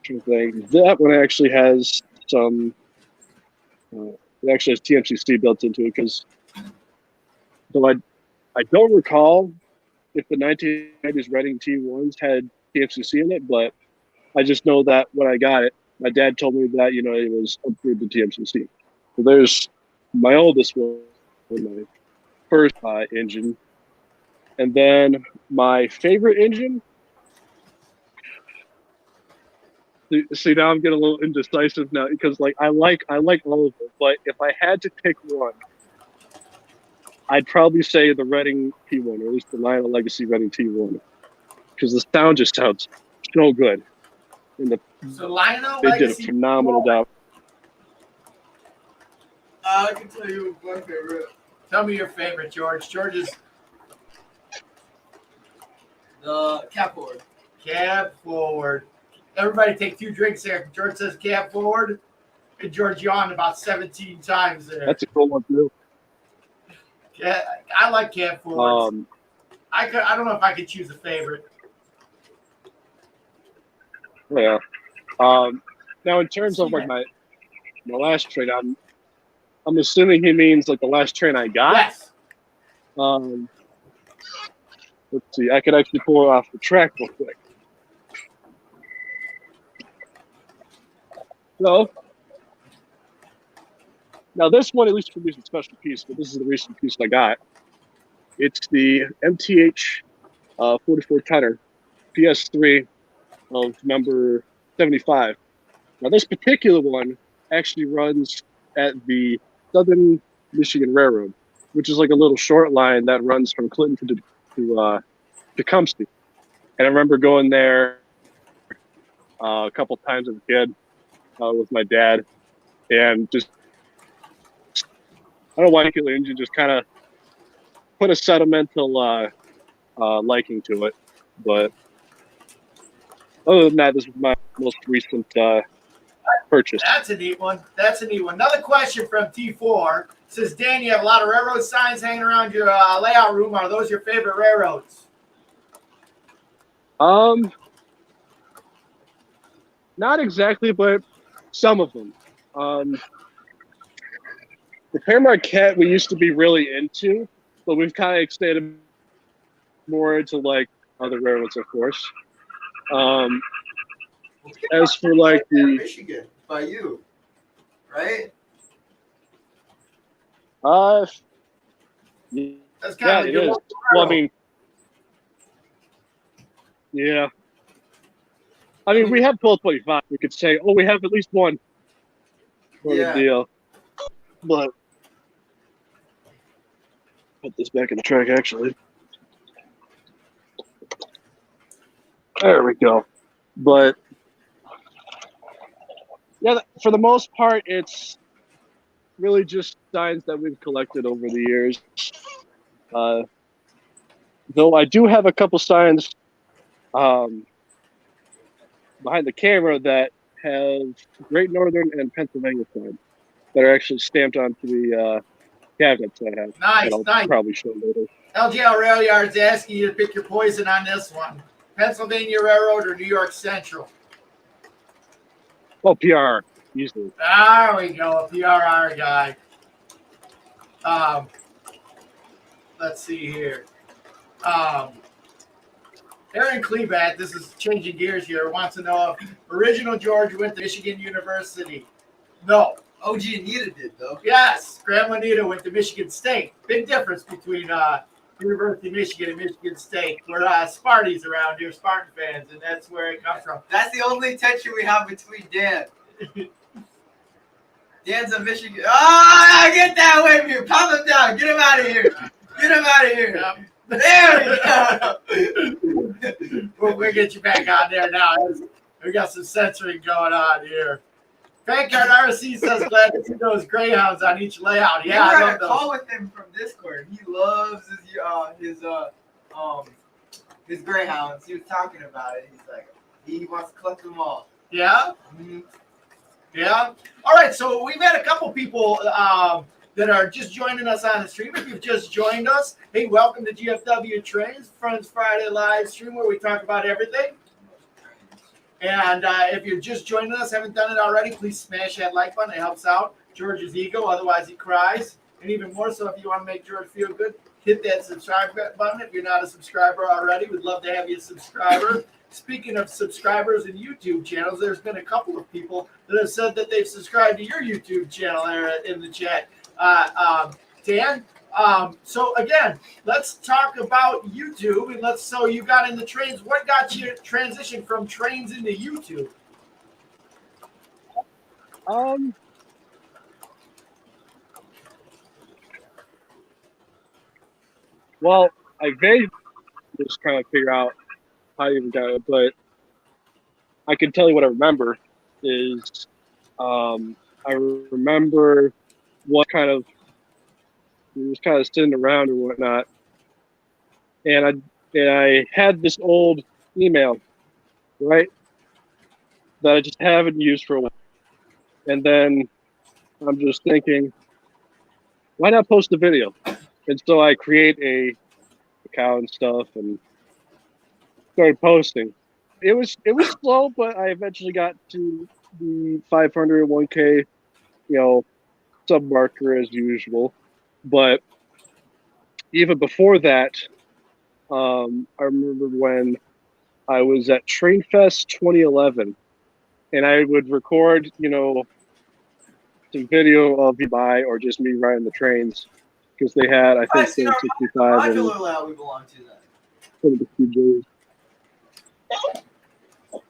that one actually has some, it actually has TMCC built into it, because though I don't recall if the 1990s Reading T1s had TMCC in it, but I just know that when I got it, my dad told me that, it was upgraded to TMCC. So there's my oldest one, my first engine. And then my favorite engine, see now I'm getting a little indecisive now, because I like all of them, but if I had to pick one, I'd probably say the Reading T1, or at least the Lionel Legacy Reading T1, because the sound just sounds so good. And So Lionel they Legacy did a phenomenal job. I can tell you my favorite. Tell me your favorite, George. George's The cab forward. cab forward. Everybody take 2 drinks there. George says cab forward, and George yawned about 17 times there. That's a cool one too. Yeah, I like cab forwards. I don't know if I could choose a favorite. Yeah. Now in terms of my last train, I'm assuming he means like the last train I got. Yes. Let's see. I could actually pull it off the track real quick. So now this one, at least for me, is a special piece, but this is the recent piece I got. It's the MTH 44 tenor PS3 of number 75. Now this particular one actually runs at the Southern Michigan Railroad, which is like a little short line that runs from Clinton to Tecumseh. And I remember going there a couple times as a kid with my dad, and just, I don't know why the engine just kind of put a sentimental liking to it. But other than that, this was my most recent purchase. That's a neat one. That's a neat one. Another question from T4 says, Dan, you have a lot of railroad signs hanging around your layout room. Are those your favorite railroads? Not exactly, but some of them. The Père Marquette we used to be really into, but we've kind of extended more into like other railroads, of course. As for like the Michigan by you, right? That's kind of it is. Well, I mean, yeah. I mean, we have 1225. We could say, oh, we have at least one. What a deal. But put this back in the track, actually. There we go. But yeah, for the most part, it's really just signs that we've collected over the years. Though I do have a couple signs behind the camera that have Great Northern and Pennsylvania signs that are actually stamped onto the cabinets I have. Nice, I'll probably show later. LGL Rail Yard's asking you to pick your poison on this one. Pennsylvania Railroad or New York Central? Oh, PR, easily. There we go, a PRR guy. Let's see here. Aaron Klebat, this is changing gears here, wants to know if original George went to Michigan University. No. OG Anita did, though. Yes, Grandma Anita went to Michigan State. Big difference between University of Michigan and Michigan State. We're Sparties around here, Spartan fans, and that's where it comes from. That's the only tension we have between Dan. Dan's a Michigan. Oh, get that away from you. Calm him down. Get him out of here. Get him out of here. There we go. We'll get you back on there now. We got some censoring going on here. Pancard RC says, glad to see those greyhounds on each layout. Yeah, I love those. Call with him from Discord. He loves his greyhounds. He was talking about it. He's like, he wants to collect them all. Yeah? Mm-hmm. Yeah. All right, so we've had a couple people that are just joining us on the stream. If you've just joined us, hey, welcome to GFW Trains, Friends Friday live stream where we talk about everything. And if you're just joining us, haven't done it already, please smash that like button. It helps out George's ego. Otherwise, he cries. And even more so, if you want to make George feel good, hit that subscribe button. If you're not a subscriber already, we'd love to have you a subscriber. Speaking of subscribers and YouTube channels, there's been a couple of people that have said that they've subscribed to your YouTube channel there in the chat. Dan, so again, let's talk about YouTube, and so you got into trains. What got you transition from trains into YouTube? Well, I vaguely just kind of figure out how I even got it, but I can tell you what I remember is I remember what kind of we was kind of sitting around or whatnot, and I had this old email, right, that I just haven't used for a while, and then I'm just thinking, why not post a video? And so I create a account and stuff and started posting. It was slow, but I eventually got to the 500, 1K, sub marker as usual. But even before that, I remember when I was at Train Fest 2011, and I would record, some video of me by or just me riding the trains because they had, I think, 65 modular layout we belong to then.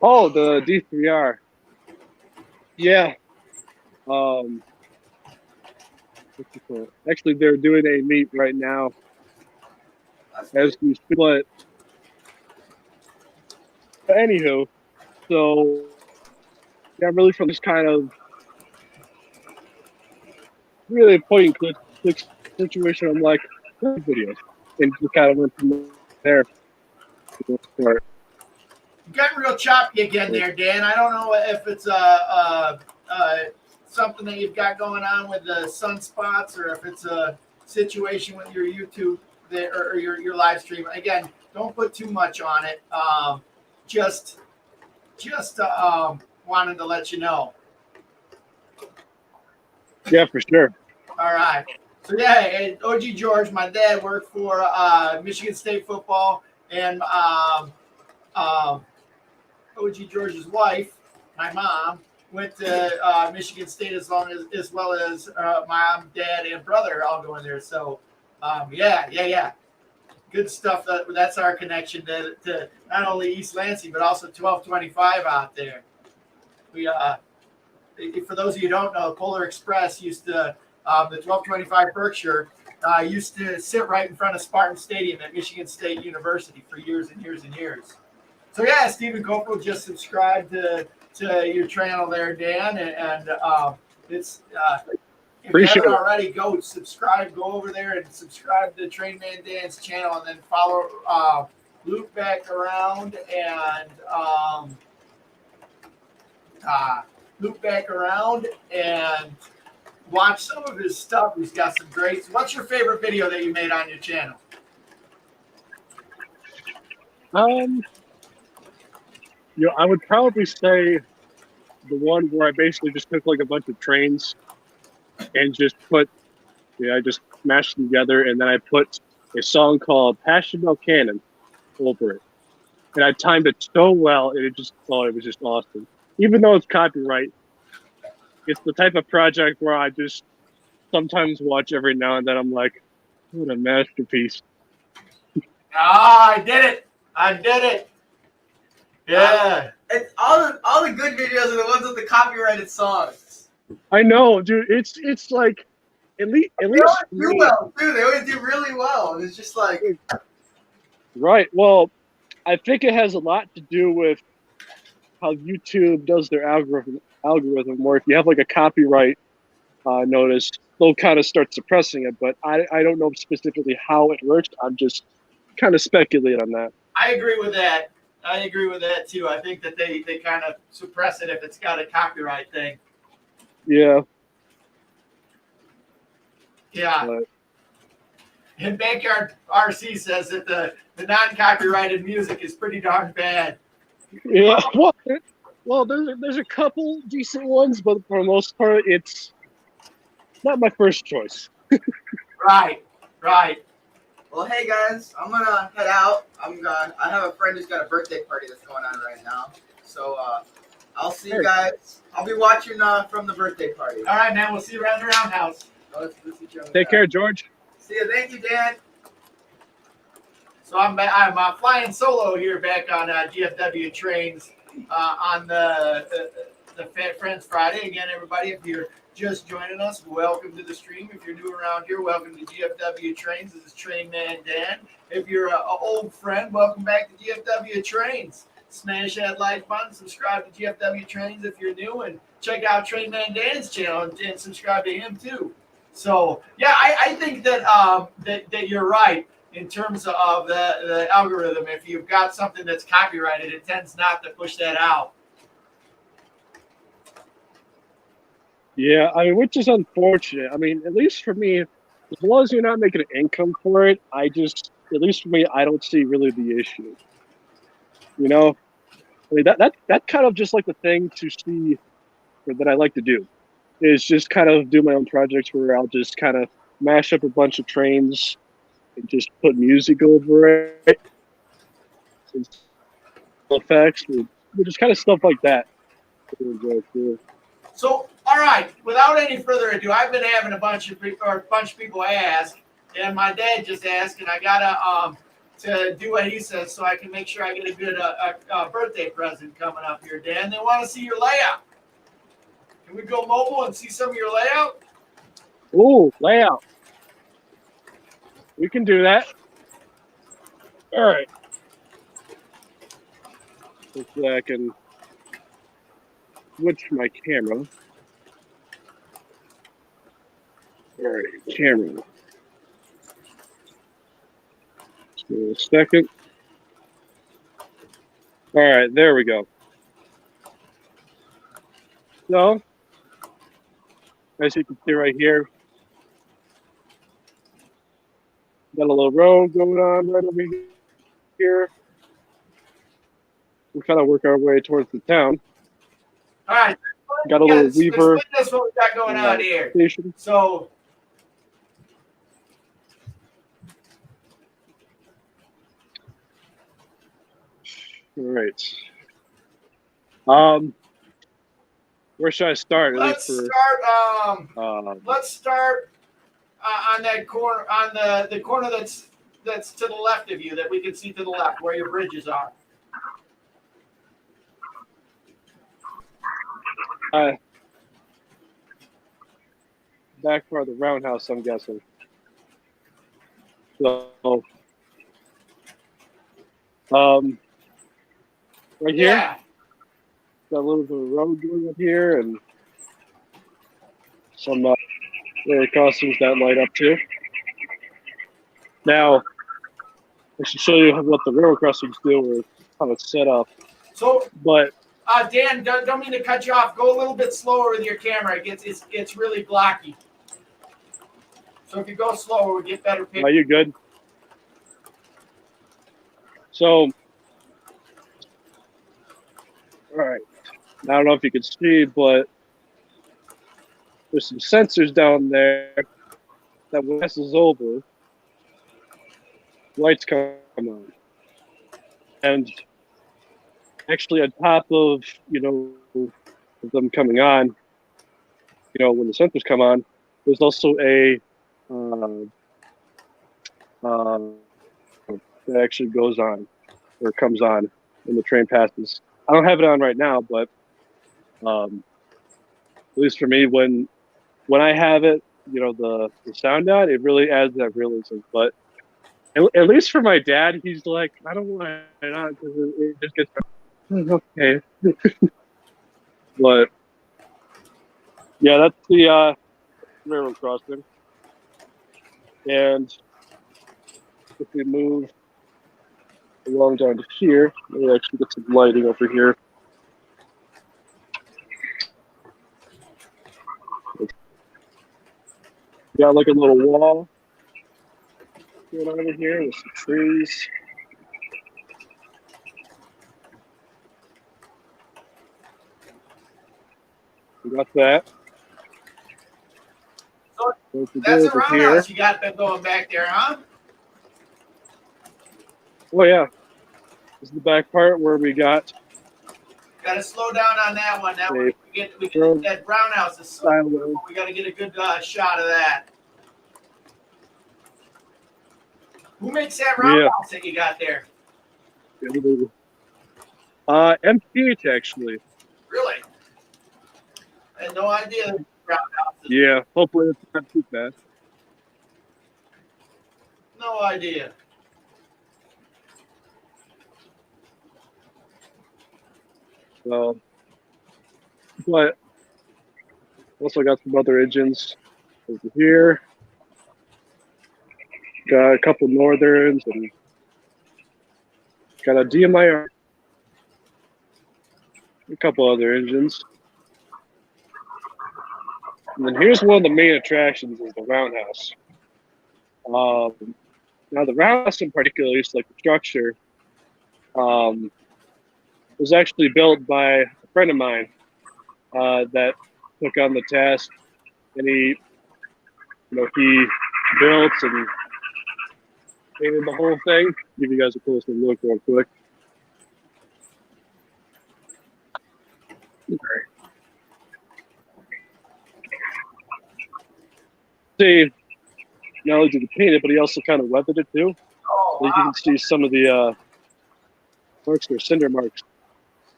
Oh, the D3R. Yeah. Actually, they're doing a meet right now. As we split. But anywho, so yeah, really from this kind of really point and click situation, I'm like, videos, and just kind of went from there. You got real choppy again there, Dan. I don't know if it's something that you've got going on with the sunspots, or if it's a situation with your YouTube there or your live stream. Again, don't put too much on it. Just wanted to let you know. Yeah, for sure. All right. So yeah, OG George, my dad worked for Michigan State football, and OG George's wife, my mom, went to Michigan State as well as mom, dad, and brother all going there. So yeah. Good stuff. That's our connection to not only East Lansing, but also 1225 out there. We for those of you who don't know, Polar Express used to, the 1225 Berkshire used to sit right in front of Spartan Stadium at Michigan State University for years and years and years. So yeah, Stephen Corporal just subscribed to your channel there, Dan, and it's if you haven't already, go subscribe. Go over there and subscribe to Trainman Dan's channel, and then follow loop back around and watch some of his stuff. He's got some great. What's your favorite video that you made on your channel? I would probably say the one where I basically just took like a bunch of trains and just I just mashed them together, and then I put a song called Passion Bell Cannon over it. And I timed it so well, and it was just awesome. Even though it's copyright, it's the type of project where I just sometimes watch every now and then. I'm like, what a masterpiece. I did it. Yeah. It's all the good videos are the ones with the copyrighted songs. I know, dude. It's like at least they always do well too. They always do really well, and it's just like Right. Well, I think it has a lot to do with how YouTube does their algorithm. Where if you have like a copyright notice, they'll kind of start suppressing it. But I don't know specifically how it works. I'm just kind of speculating on that. I agree with that. I agree with that too. I think that they kind of suppress it if it's got a copyright thing. Yeah. Yeah. But, And Backyard RC says that the non-copyrighted music is pretty darn bad. yeah. Well, there's a couple decent ones, but for the most part, it's not my first choice. Right. Right. Well, hey guys, I'm gonna head out. I have a friend who's got a birthday party that's going on right now, so I'll see you guys. I'll be watching from the birthday party. All right, man. We'll see you around the roundhouse. Let's see each other. Take care, George. See you. Thank you, Dan. So I'm flying solo here back on GFW trains on the Friends Friday. Again, everybody, if you're just joining us, welcome to the stream. If you're new around here, welcome to GFW Trains. This is Trainman Dan. If you're an old friend, welcome back to GFW Trains. Smash that like button, subscribe to GFW Trains if you're new, and check out Trainman Dan's channel and subscribe to him too. So yeah, I think that that you're right in terms of the algorithm. If you've got something that's copyrighted, it tends not to push that out. Yeah, I mean, which is unfortunate. I mean, at least for me, as long as you're not making an income for it, at least for me, I don't see really the issue. You know, I mean, that kind of just like the thing to see, or that I like to do, is just kind of do my own projects where I'll just kind of mash up a bunch of trains and just put music over it, and effects, or just kind of stuff like that. So, all right, without any further ado, I've been having a bunch of people ask, and my dad just asked, and I gotta to do what he says so I can make sure I get a good birthday present coming up here. Dan, they want to see your layout. Can we go mobile and see some of your layout? Ooh, layout. We can do that. All right. Hopefully I can switch my camera. All right, camera. Just give it a second. All right, there we go. So, as you can see right here, got a little road going on right over here. We kind of work our way towards the town. All right. Got a little Weaver. That's what we got going on here. Station. So, all right. Where should I start? Let's start on that corner, on the corner that's to the left of you, that we can see to the left where your bridges are. Back for the roundhouse, I'm guessing. So, right here, Yeah. got a little bit of road going up here, and some little crossings that light up too. Now, I should show you what the railroad crossings do, or how it's set up. So, but Dan, don't mean to cut you off. Go a little bit slower with your camera. It's really blocky. So if you go slower, we get better picture. Are you good? So, all right. I don't know if you can see, but there's some sensors down there that when this is over, lights come on. And actually on top of, them coming on, when the sensors come on, there's also a that actually goes on or comes on when the train passes. I don't have it on right now, but at least for me, when I have it, the sound on, it really adds that realism. But At least for my dad, he's like, I don't want it on because it just gets okay. But yeah, that's the railroad crossing. And if we move along down to here, we actually get some lighting over here. We got like a little wall going on over here with some trees. We got that. So that's a roundhouse you got them going back there, huh? Oh yeah. This is the back part where we got. Got to slow down on that one. That one we get that roundhouse is so cool. We got to get a good shot of that. Who makes that roundhouse that you got there? MPH actually. Really? I had no idea that roundhouses. Yeah, hopefully it's not too bad. No idea. So, but also got some other engines over here. Got a couple Northerns and got a DMIR. A couple other engines. And then here's one of the main attractions is the roundhouse. Now the roundhouse in particular, at least like the structure, was actually built by a friend of mine that took on the task, and he built and painted the whole thing. Give you guys a closer look real quick. See, not only did he paint it, but he also kind of weathered it too. Oh, wow. You can see some of the marks or cinder marks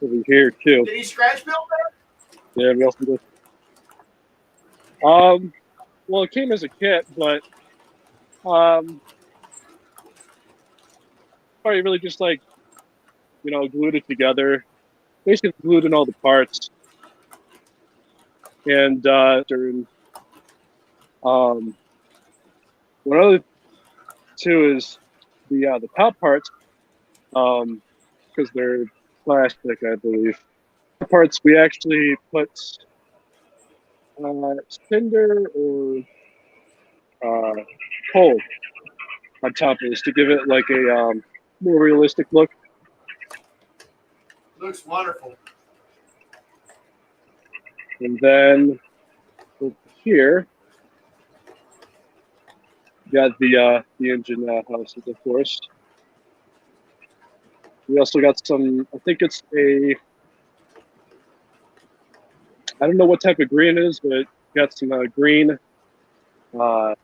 over here too. Did he scratch build that? Yeah, we also did. Well, it came as a kit, but probably really just like glued it together. Basically glued in all the parts, and one other too is the top parts, because they're plastic, I believe. The parts we actually put cinder or coal on top of this to give it like a more realistic look. Looks wonderful. And then over here, got the engine houses, of course. We also got some. I think it's I don't know what type of green it is, but got some green, roundhouse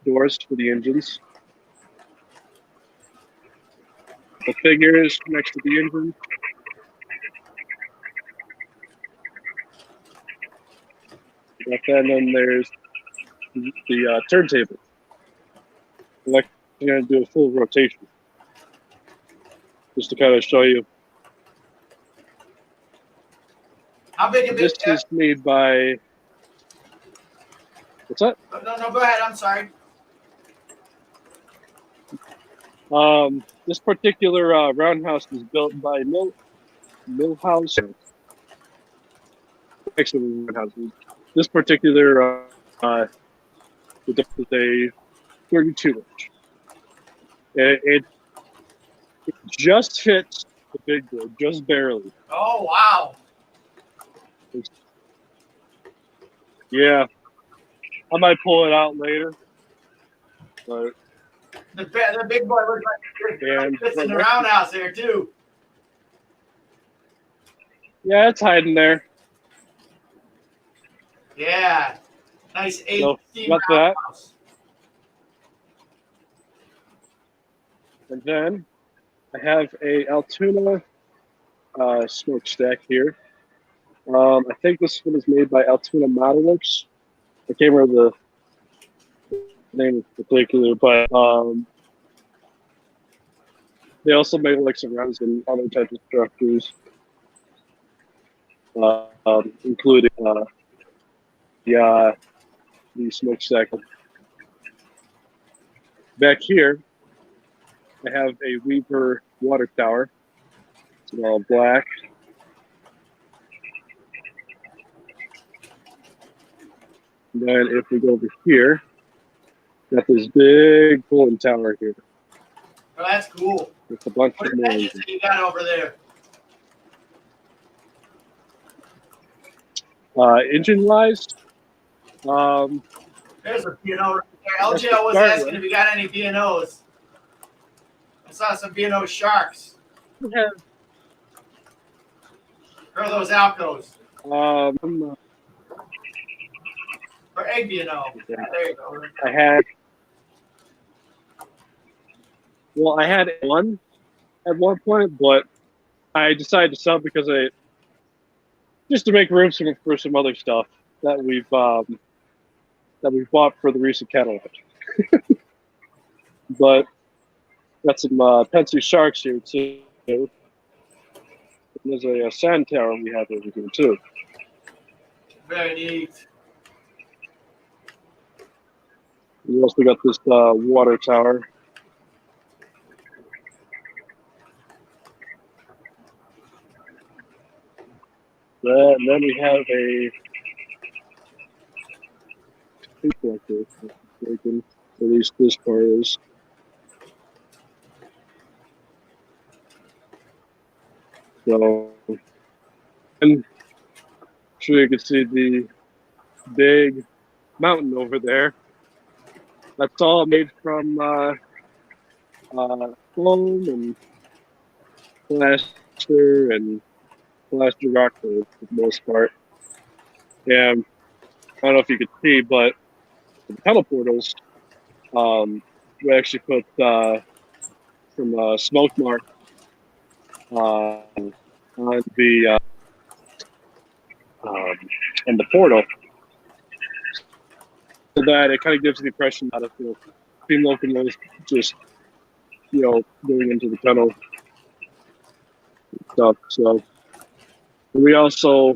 doors for the engines. The figures next to the engine. Got that, and then there's the turntable. I'm going to do a full rotation just to kind of show you. How big this is made by. What's that? No, go ahead. I'm sorry. This particular roundhouse was built by Millhouse. Actually, roundhouse. This particular is a 32-inch. It just hits the big board, just barely. Oh wow! Yeah, I might pull it out later, but the big boy looks like it's in the roundhouse there too. Yeah, it's hiding there. Yeah, nice 18 got that. roundhouse. And then I have a Altoona smokestack here. I think this one is made by Altoona Model Works. I can't remember name in particular, but they also make like surrounds and other types of structures, including the smokestack. Back here, I have a Weaver water tower. It's all black. And then if we go over here, got this big cooling tower here. Oh, that's cool. With a bunch What of more. engines do you got over there? Engine-wise, There's a B&O right there. LJ was asking if you got any B&Os. I saw some B&O Sharks. we have Or those Alcos. Or egg B&O. Yeah. There you go. I had one at one point, but I decided to sell because just to make room for some other stuff that we've bought for the recent catalog. But got some Pensi Sharks here too. And there's a sand tower we have over here too. Very neat. We also got this water tower. And then we have a like this. At least this part is. So, and I'm sure you can see the big mountain over there. That's all made from foam and plaster and plaster rock for the most part. And I don't know if you could see, but the tunnel portals, we actually put some smoke mark on the in the portal, so that it kind of gives the impression that if steam locomotives just going into the tunnel and stuff. So we also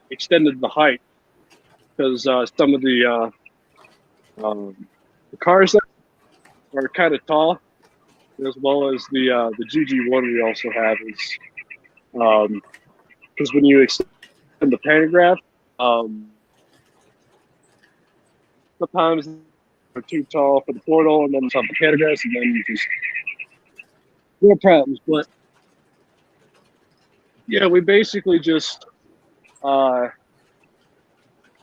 extended the height because some of the cars that are kind of tall, as well as the GG1 we also have is because when you extend the pantograph, sometimes they're too tall for the portal, and then some pantographs, and then you just more problems. But yeah, we basically just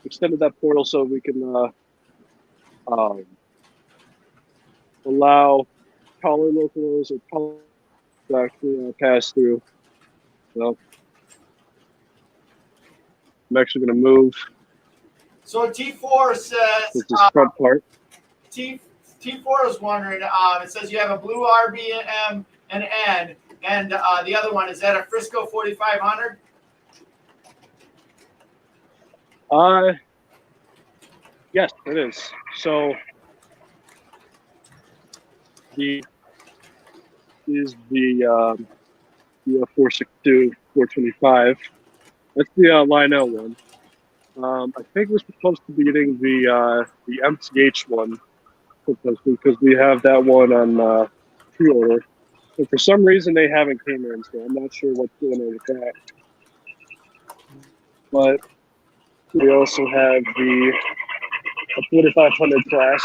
extended that portal so we can allow taller locomotives or taller to actually pass through. So I'm actually going to move. So T4 says This is front part. T4 is wondering. It says you have a blue RBM and N, and the other one, is that a Frisco 4500? Yes, it is. So the 462 425. That's the Lionel one. I think we're supposed to be getting the MTH one because we have that one on pre-order. And for some reason they haven't came in, so I'm not sure what's going on with that. But we also have the 4500 class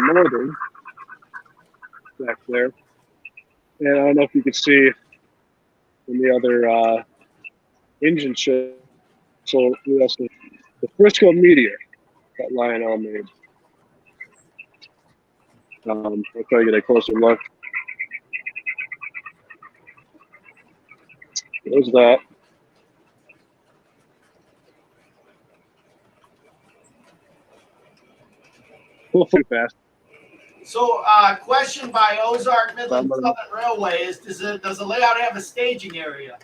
Northern back there. And I don't know if you can see in the other engine ship. So we also the Frisco Meteor that Lionel made. I'll try to get a closer look. There's that. Hopefully fast. So, question by Ozark Midland Southern Railway is: does the layout have a staging area?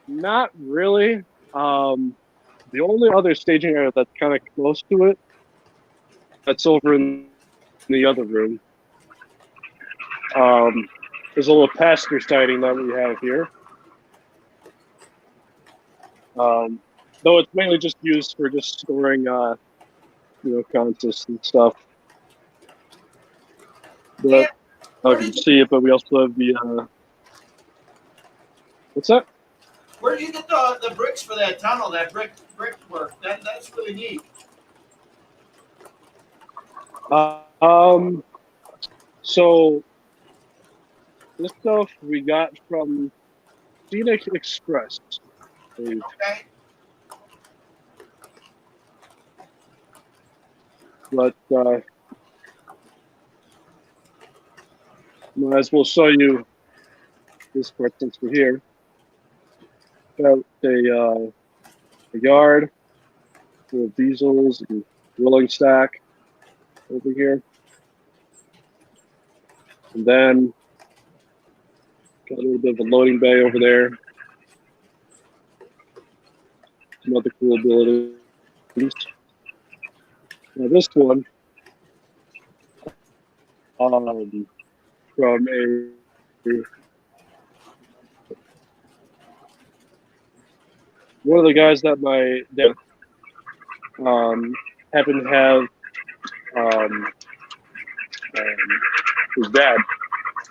Not really. The only other staging area that's kind of close to it, that's over in the other room. There's a little passenger siding that we have here. Though it's mainly just used for just storing, contests and stuff. But I can see it, but we also have the, what's that? Where did you get the bricks for that tunnel, that brickwork? That's really neat. So this stuff we got from Scenic Express. Okay. But might as well show you this part since we're here. Got a yard full of diesels and rolling stack over here. And then got a little bit of a loading bay over there. Some other cool abilities. Now this one, from one of the guys that my dad happened to have, his dad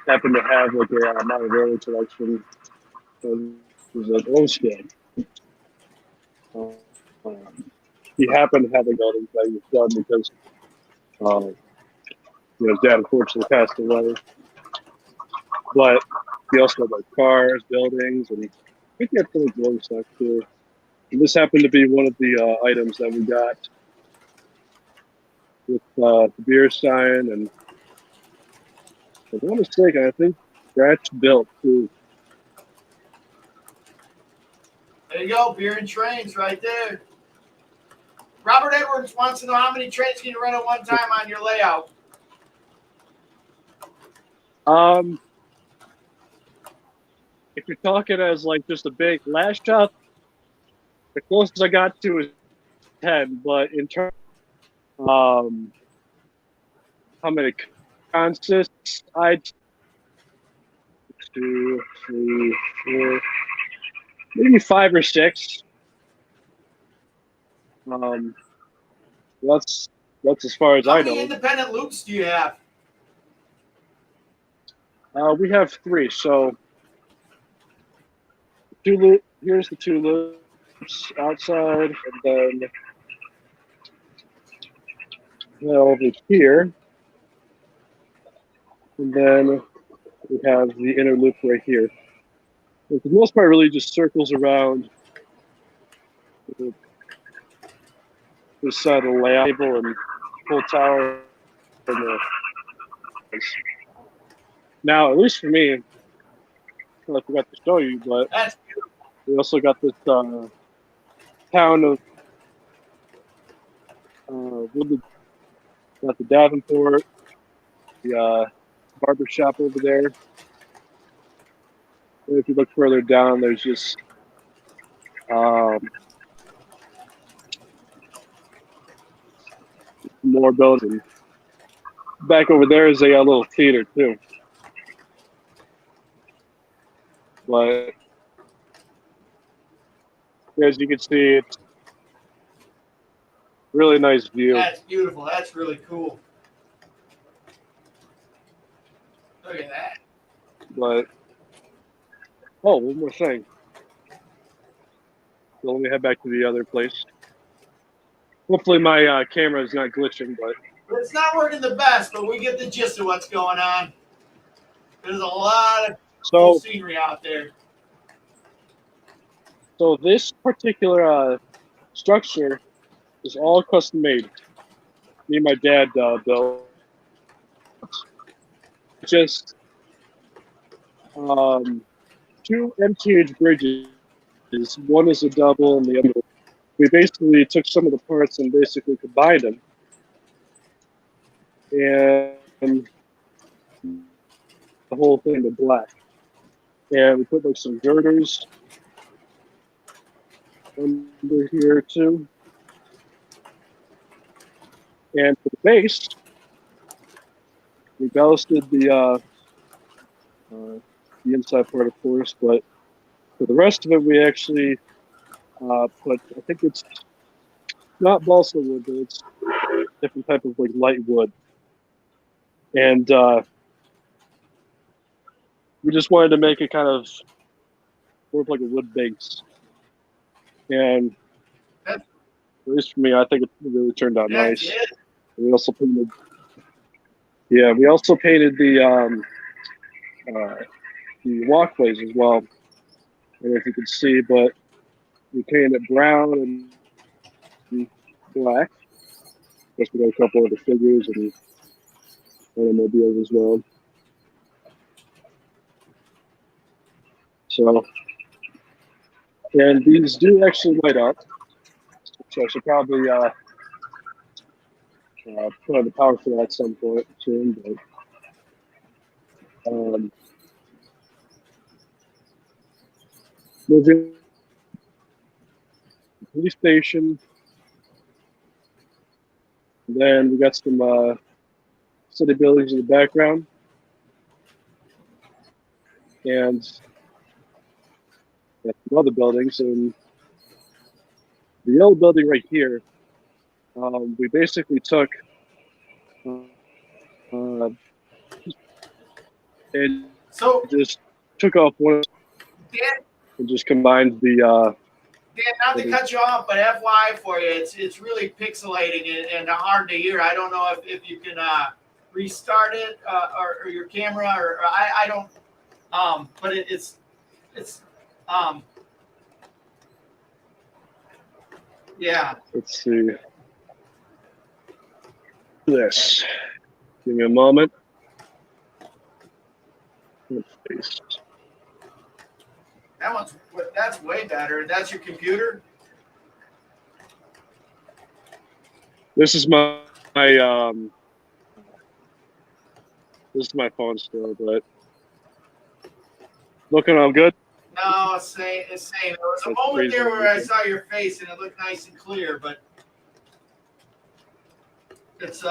happened to have like a Machiavelli collection. It was an old skin. He happened to have a golden that he was done because his dad unfortunately passed away. But he also had like cars, buildings, and I think he had some building stuff too. And this happened to be one of the items that we got with the beer sign, and if I'm not mistaken, I think scratch built too. There you go, beer and trains right there. Robert Edwards wants to know how many trains can you run at one time on your layout? If you're talking as like just a big last shot, the closest I got to is 10. But in terms how many consists, I'd 2, 3, 4, maybe 5 or 6. That's as far as How I many know. independent loops do you have? We have 3. So 2 loop. Here's the 2 loops outside, and then over here, and then we have the inner loop right here. For the most part, really just circles around this side of the layout table and full tower. And now, at least for me, I forgot to show you, but That's we also got this town of got the Davenport, the barber shop over there. And if you look further down, there's just more buildings. Back over there is a little theater too. But as you can see, it's really nice view. That's beautiful. That's really cool. Look at that. But one more thing. So let me head back to the other place. Hopefully my camera is not glitching, but It's not working the best, but we get the gist of what's going on. There's a lot of cool scenery out there. So this particular structure is all custom made. Me and my dad built. Just 2 MTH bridges. One is a double, and the other. We basically took some of the parts and basically combined them, and the whole thing to black. And we put like some girders under here too. And for the base, we ballasted the inside part, of course, but for the rest of it, we actually put, I think it's not balsa wood, but it's a different type of like light wood. And we just wanted to make it kind of more of like a wood base. And at least for me, I think it really turned out nice. We also painted, we also painted the walkways as well. I don't know if you can see, but we painted it brown and black. Just we got a couple of the figures and automobiles as well. So, and these do actually light up. So I should probably put on the power for that at some point soon. But moving to the police station. And then we got some city buildings in the background. And some other buildings. And the yellow building right here, we basically took and just took off one and just combined the Dan, not to cut you off, but FYI for you, it's really pixelating and hard to hear. I don't know if you can restart it or your camera or I don't. But it's yeah. Let's see this. Give me a moment. That's way better. That's your computer? This is my this is my phone still, but looking all good. No, it's same. There was a moment there where I saw your face and it looked nice and clear, but it's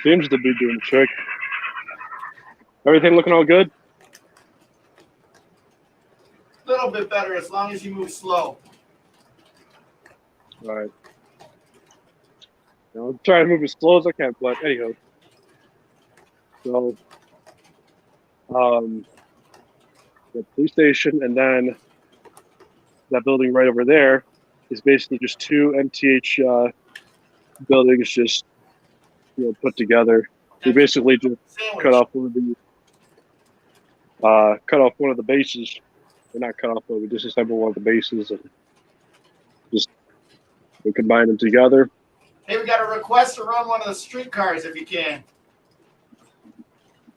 seems to be doing the trick. Everything looking all good? a little bit better as long as you move slow. All right. I'll try to move as slow as I can, but anyhow. So, the police station, and then that building right over there is basically just two MTH buildings, just put together. We basically just cut off one of the bases. We're not cut off, but we disassembled one of the bases and just combine them together. Hey, we got a request to run one of the streetcars if you can.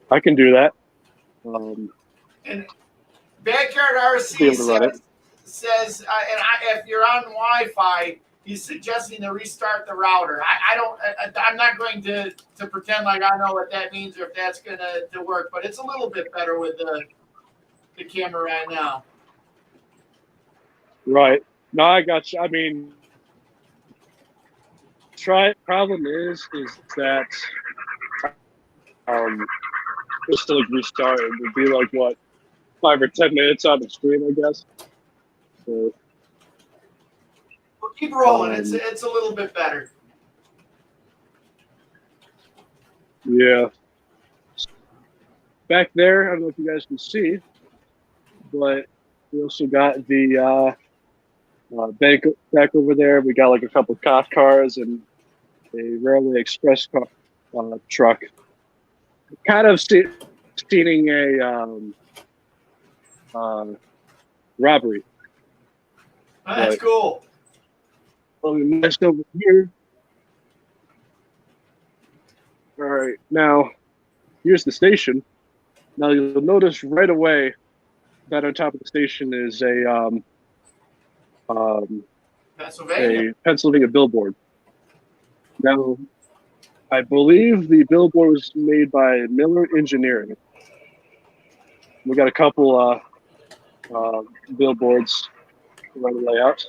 I can do that. And Backyard RC says if you're on Wi-Fi, he's suggesting to restart the router. I'm not going to pretend like I know what that means or if that's going to work, but it's a little bit better with the camera right now. Right. No, I got you. I mean, problem is that just to like restart it would be like what, 5 or 10 minutes on the stream, I guess. So we'll keep rolling. It's a little bit better. Yeah. Back there, I don't know if you guys can see, but we also got the bank back over there. We got like a couple of cop cars and a Railway Express car, truck. Kind of seeing a robbery. Oh, that's cool. Nice over here. All right, now here's the station. Now you'll notice right away that on top of the station is a Pennsylvania billboard. Now, I believe the billboard was made by Miller Engineering. We got a couple billboards around the layout.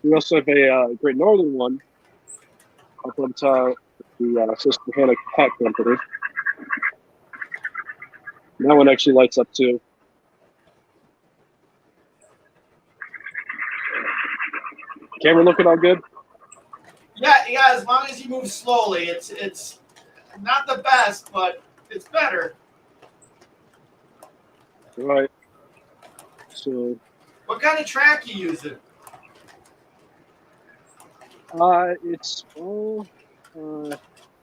We also have a Great Northern one up on top the Susquehanna Hat Company. And that one actually lights up too. Camera looking all good? Yeah, as long as you move slowly. It's not the best, but it's better. All right. So What kind of track you using? it's all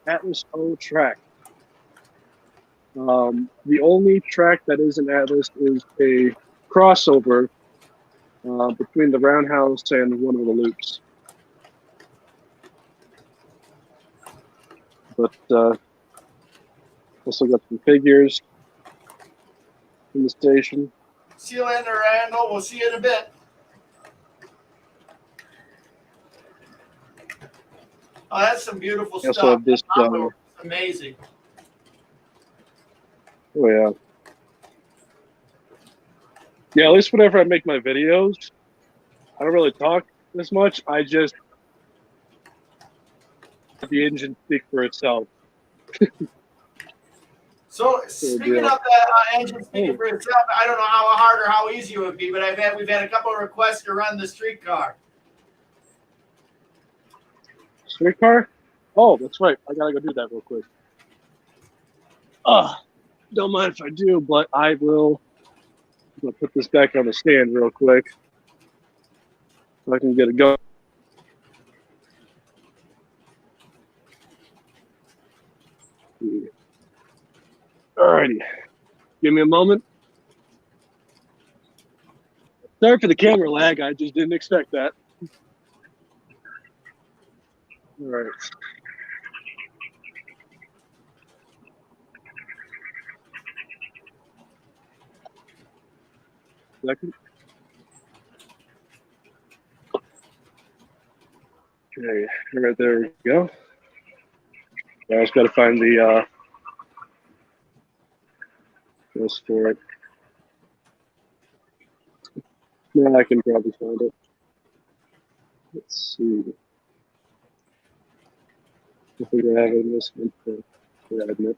Atlas O track. The only track that isn't Atlas is a crossover between the roundhouse and one of the loops. But also got some figures in the station. See you later, Randall. We'll see you in a bit. Oh, that's some beautiful I also stuff. have this. Amazing. Oh yeah. Yeah, at least whenever I make my videos, I don't really talk as much. I just let the engine speak for itself. So speaking of that engine speaking for itself, I don't know how hard or how easy it would be, but we've had a couple of requests to run the streetcar. Streetcar? Oh, that's right. I gotta go do that real quick. Don't mind if I do, but I will. I'm gonna put this back on the stand real quick so I can get it going. Alrighty, give me a moment. Sorry for the camera lag. I just didn't expect that. All right. Second. Okay, right there we go. I just got to find the just for it. Yeah, I can probably find it. Let's see. I think I have it in this one. Yeah, I admit.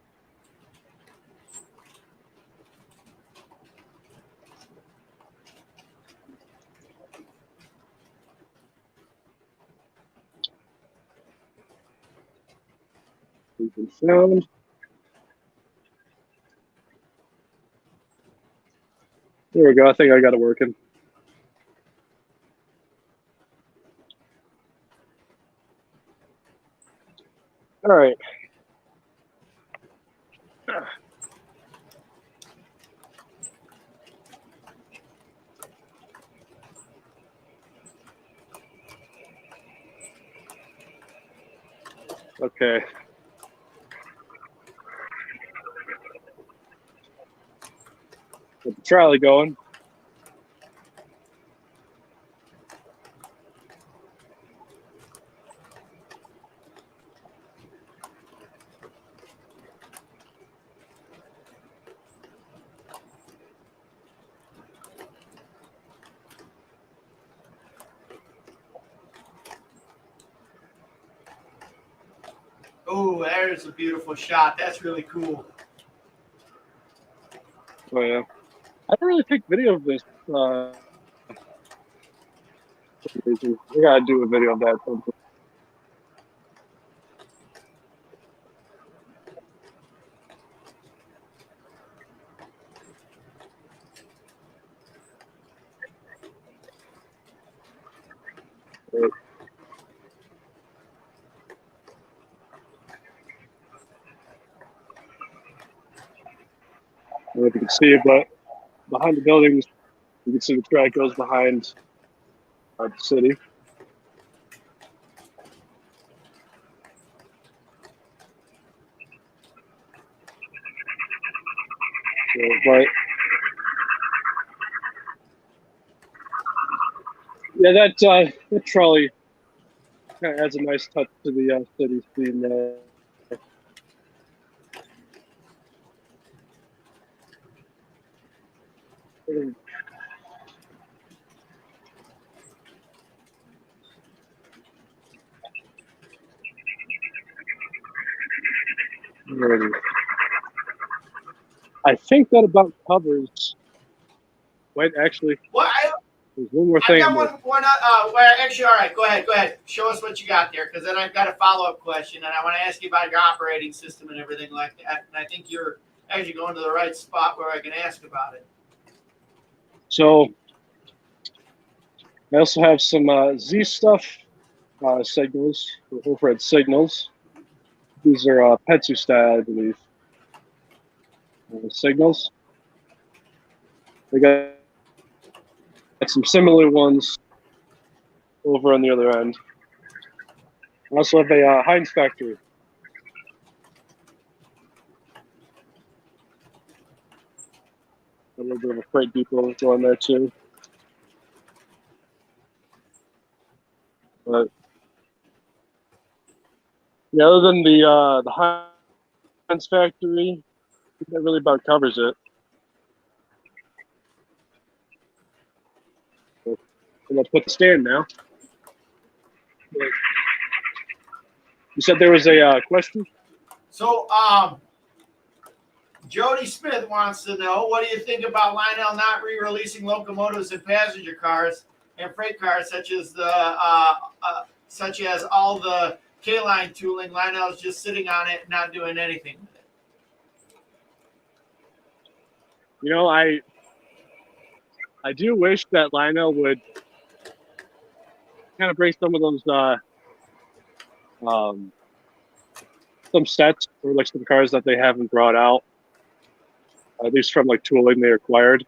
We've been found. There we go. I think I got it working. All right. Okay. Get the trolley going. Oh, there's a beautiful shot. That's really cool. Oh yeah. I don't really take video of this. I gotta do a video of that. Right. I don't know if you can see it, but behind the buildings, you can see the track goes behind the city. So, but yeah, that trolley Kind of adds a nice touch to the city scene there. I think that about covers. Wait, actually, Well, there's one more I've thing. got one. Well, actually, all right. Go ahead. Show us what you got there, because then I've got a follow-up question, and I want to ask you about your operating system and everything like that. And I think you're actually going to the right spot where I can ask about it. So I also have some Z stuff, signals, overhead signals. These are Petsu style, I believe. Signals. I got some similar ones over on the other end. I also have a Heinz factory. A little bit of a freight depot on there too. But yeah, other than the Heinz factory, that really about covers it. So I'm gonna put the stand now. You said there was a question? So, Jody Smith wants to know, what do you think about Lionel not re-releasing locomotives and passenger cars and freight cars, such as all the K-line tooling? Lionel's just sitting on it, not doing anything with it. You know, I do wish that Lionel would kind of bring some of those some sets or like some cars that they haven't brought out, at least from like tooling they acquired.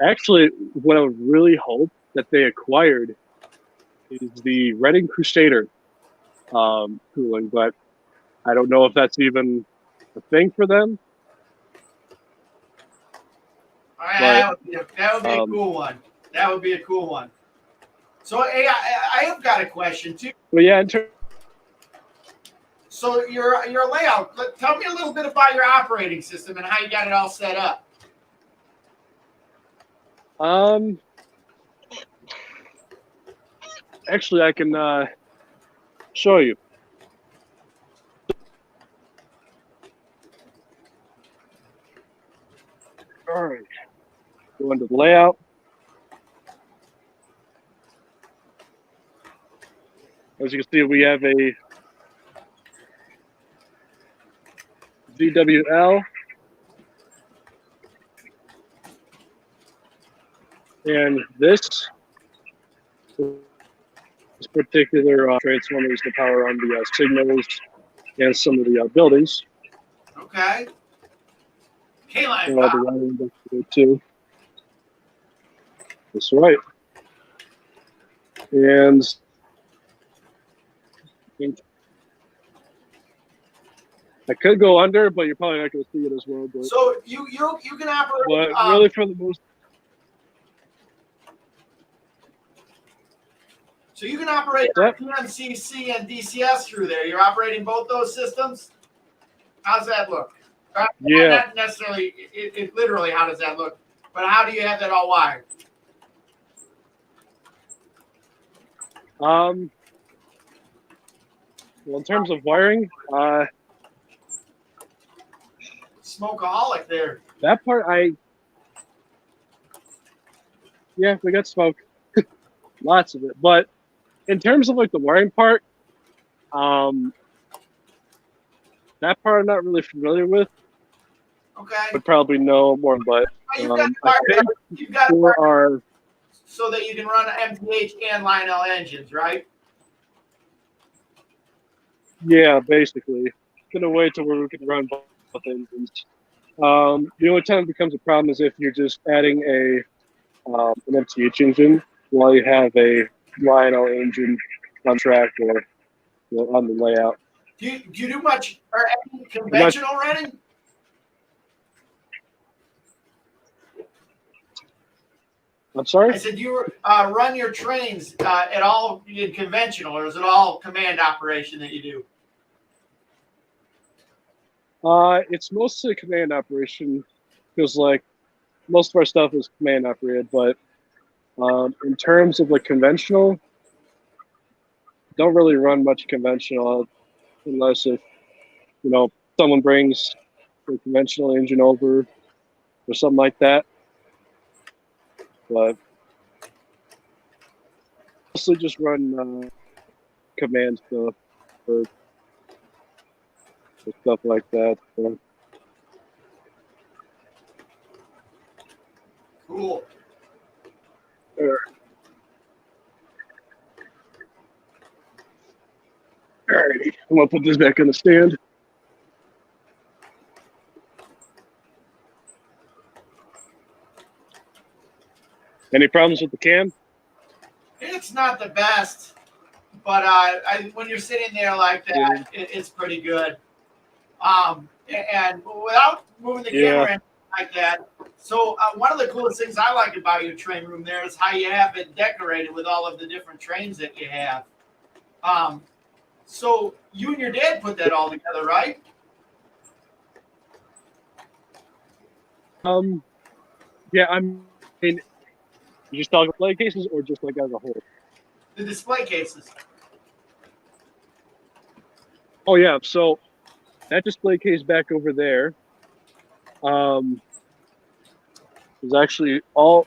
Actually, what I would really hope that they acquired is the Reading Crusader tooling, but I don't know if that's even a thing for them. That would be a cool one. That would be a cool one. So, hey, I have got a question too. Well, yeah. So your layout. Tell me a little bit about your operating system and how you got it all set up. Actually, I can show you. All right. Go into the layout. As you can see, we have a VWL and this particular transformer is the power on the signals and some of the buildings. Okay. K-line and all the wiring back there too. That's right. And I could go under, but you're probably not going to see it as well. But, so you can operate. But really, for the most. So you can operate PMCC and DCS through there. You're operating both those systems. How's that look? Yeah. Not necessarily. It literally. How does that look? But how do you have that all wired? Well, in terms of wiring, Smokeaholic there. that part yeah, we got smoke, lots of it. But in terms of like the wiring part, that part I'm not really familiar with. Okay. I'd probably know more, but You've got for our so that you can run MTH and Lionel engines, right? Yeah, basically. In a way to where we can run both engines. The only time it becomes a problem is if you're just adding an MTH engine while you have a Lionel engine on track or on the layout. Do you do much or any conventional running? I'm sorry? I said, do you run your trains at all in conventional, or is it all command operation that you do? It's mostly command operation because like most of our stuff is command operated, but in terms of like conventional, don't really run much conventional unless if someone brings the conventional engine over or something like that. But mostly just run command stuff for stuff like that. So. Cool. Alrighty, I'm gonna put this back on the stand. Any problems with the cam? It's not the best, but when you're sitting there like that, it's pretty good. And without moving the camera in like that, so one of the coolest things I like about your train room there is how you have it decorated with all of the different trains that you have. So you and your dad put that all together, right? Yeah, I mean, you just talking play cases or just like as a whole? The display cases. Oh yeah, so that display case back over there was actually all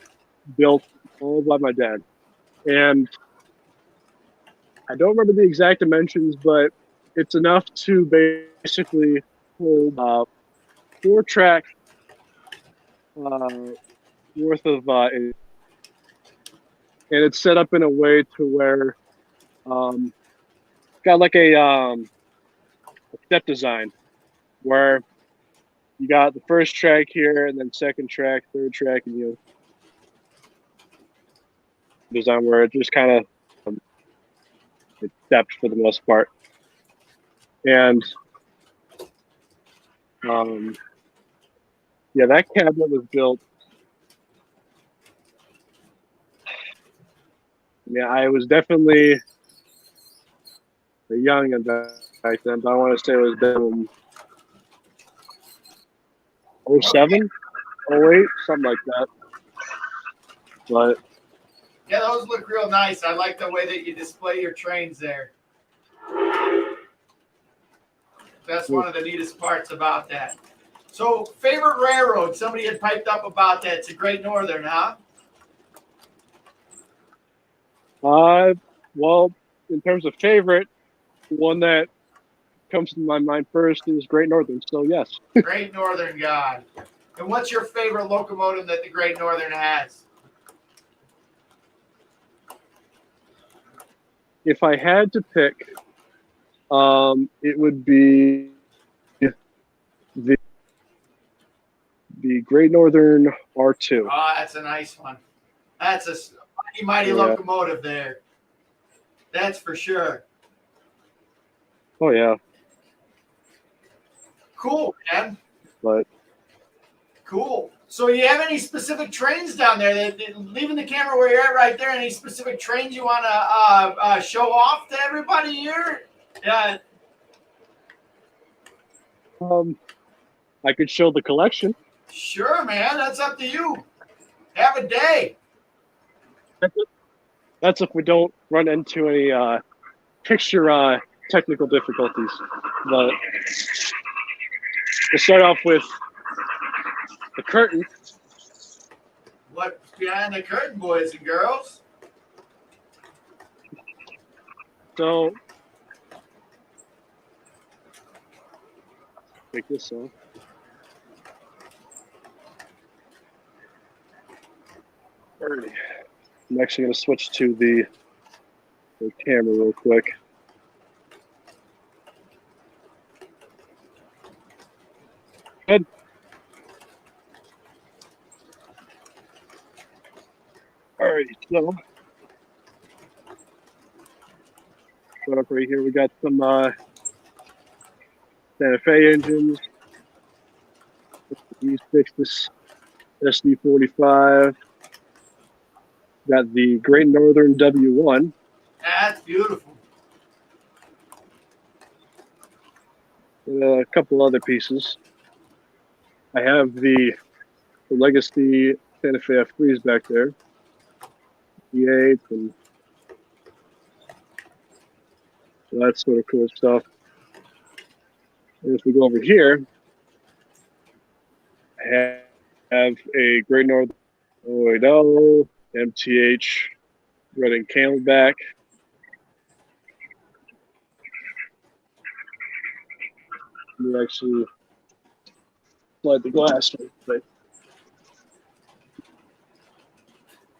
built all by my dad. And I don't remember the exact dimensions, but it's enough to basically hold 4 tracks worth of and it's set up in a way to where got like a step design where you got the first track here and then second track, third track, and design where it just kind of it steps for the most part. And yeah, that cabinet was built. Yeah, I was definitely a young back then, but I want to say it was been 07, 08, something like that. But yeah, those look real nice. I like the way that you display your trains there. That's one of the neatest parts about that. So, favorite railroad? Somebody had piped up about that. It's a Great Northern, huh? well, in terms of favorite, one that comes to my mind first is Great Northern. So yes. Great Northern, God. And what's your favorite locomotive that the Great Northern has? If I had to pick, it would be the Great Northern R2. Oh, that's a nice one. That's a mighty locomotive there. That's for sure. Oh yeah. Cool, man. But cool. So, you have any specific trains down there? Leaving the camera where you're at right there. Any specific trains you want to show off to everybody here? Yeah. I could show the collection. Sure, man. That's up to you. Have a day. That's if we don't run into any picture technical difficulties. But we'll start off with the curtain. What's behind the curtain, boys and girls? So take this off. Alrighty. I'm actually going to switch to the camera real quick. Good. Alright, so start up right here. We got some Santa Fe engines. These fix this SD45. Got the Great Northern W1. That's beautiful. And a couple other pieces. I have the Legacy Santa Fe F3s back there. E8 and so that's sort of cool stuff. And if we go over here, I have a Great Northern 080 MTH red and camelback. Let me actually slide the glass real quick.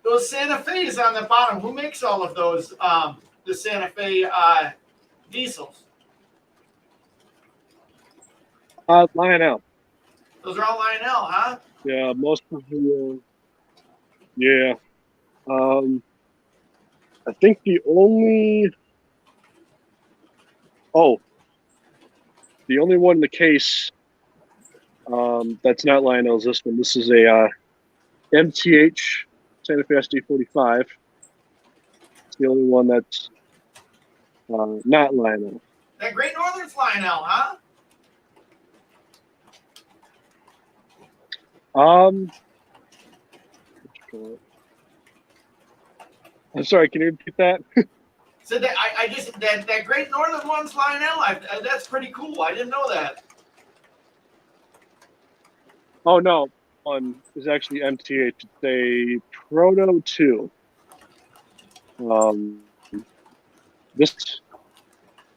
Those Santa Fe's on the bottom. Who makes all of those? The Santa Fe diesels. Lionel. Those are all Lionel, huh? Yeah, most of the. Yeah. I think the only. Oh. The only one in the case that's not Lionel is this one. This is a MTH Santa Fe SD45. It's the only one that's not Lionel. That Great Northern's Lionel, huh? I'm sorry, can you repeat that? So that I just that Great Northern one's Lionel. That's pretty cool. I didn't know that. Oh no, one is actually MTH. It's a Proto 2. This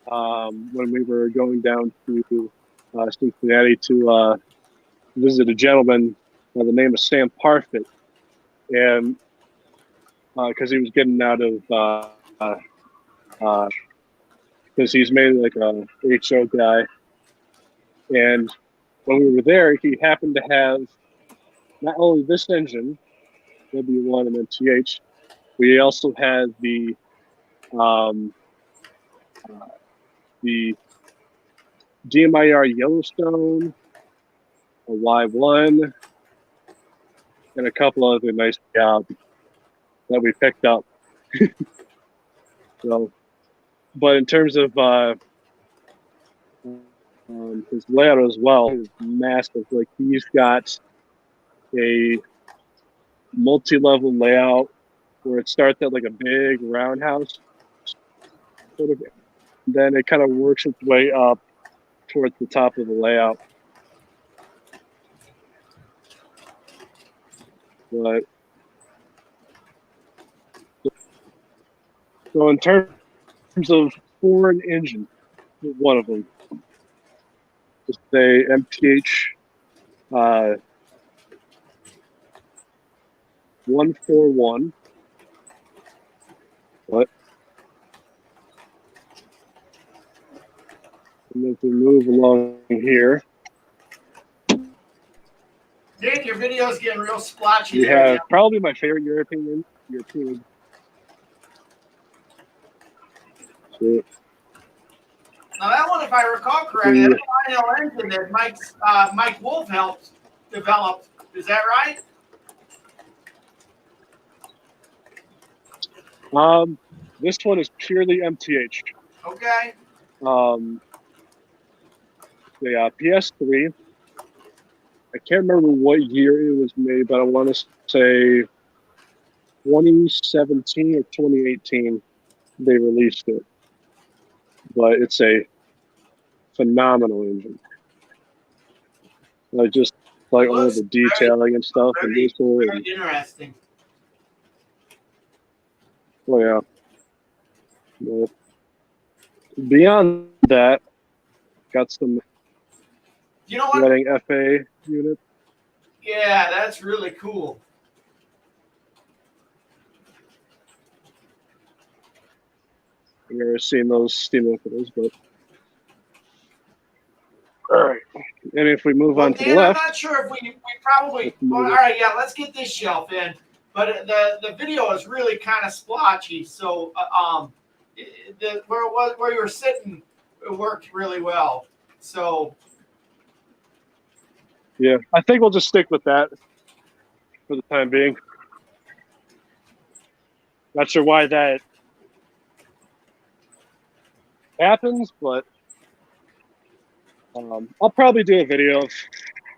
when we were going down to Cincinnati to visit a gentleman by the name of Sam Parfit, and because he was getting out of because he's mainly like a HO guy, and when we were there, he happened to have not only this engine, W1 and MTH, we also had the DMIR Yellowstone, a Y1, and a couple other nice jobs that we picked up. So, but in terms of his layout as well, is massive. Like he's got a multi-level layout where it starts at like a big roundhouse, sort of. Then it kind of works its way up towards the top of the layout. But so in terms of foreign engine, one of them, just a MTH 141. What? And if we move along here, Dan, your video's getting real splotchy we there. have probably my favorite European. So, Now that one, if I recall correctly, that's a Lionel engine that Mike Wolf helped develop. Is that right? this one is purely MTH. Okay. The PS3. I can't remember what year it was made, but I want to say 2017 or 2018 they released it. But it's a phenomenal engine. I just like all of the detailing and stuff. Very interesting. Oh yeah. But beyond that, got some running FA units. Yeah, that's really cool. I've never seen those steam locos, but all right. And if we move on to the left, I'm not sure if we probably. Well, all right, yeah, let's get this shelf in. But the video is really kind of splotchy, so where you were sitting, it worked really well. So yeah, I think we'll just stick with that for the time being. Not sure why that happens, but I'll probably do a video of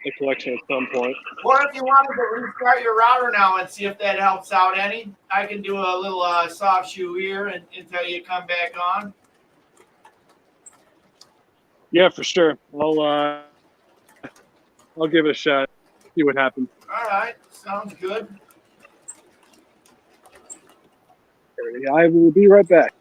the collection at some point. Or if you wanted to restart your router now and see if that helps out any, I can do a little soft shoe here until you come back on. Yeah, for sure. I'll give it a shot. See what happens. All right, sounds good. I will be right back.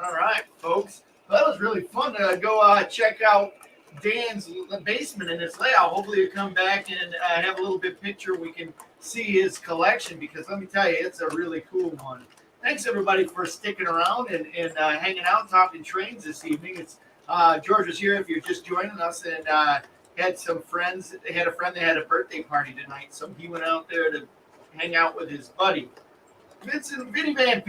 All right, folks. Well, that was really fun to go check out Dan's basement and his layout. Hopefully, you come back and have a little bit picture. We can see his collection because let me tell you, it's a really cool one. Thanks everybody for sticking around and hanging out, talking trains this evening. It's George was here. If you're just joining us, and had some friends. They had a friend that had a birthday party tonight, so he went out there to hang out with his buddy. Vincent Van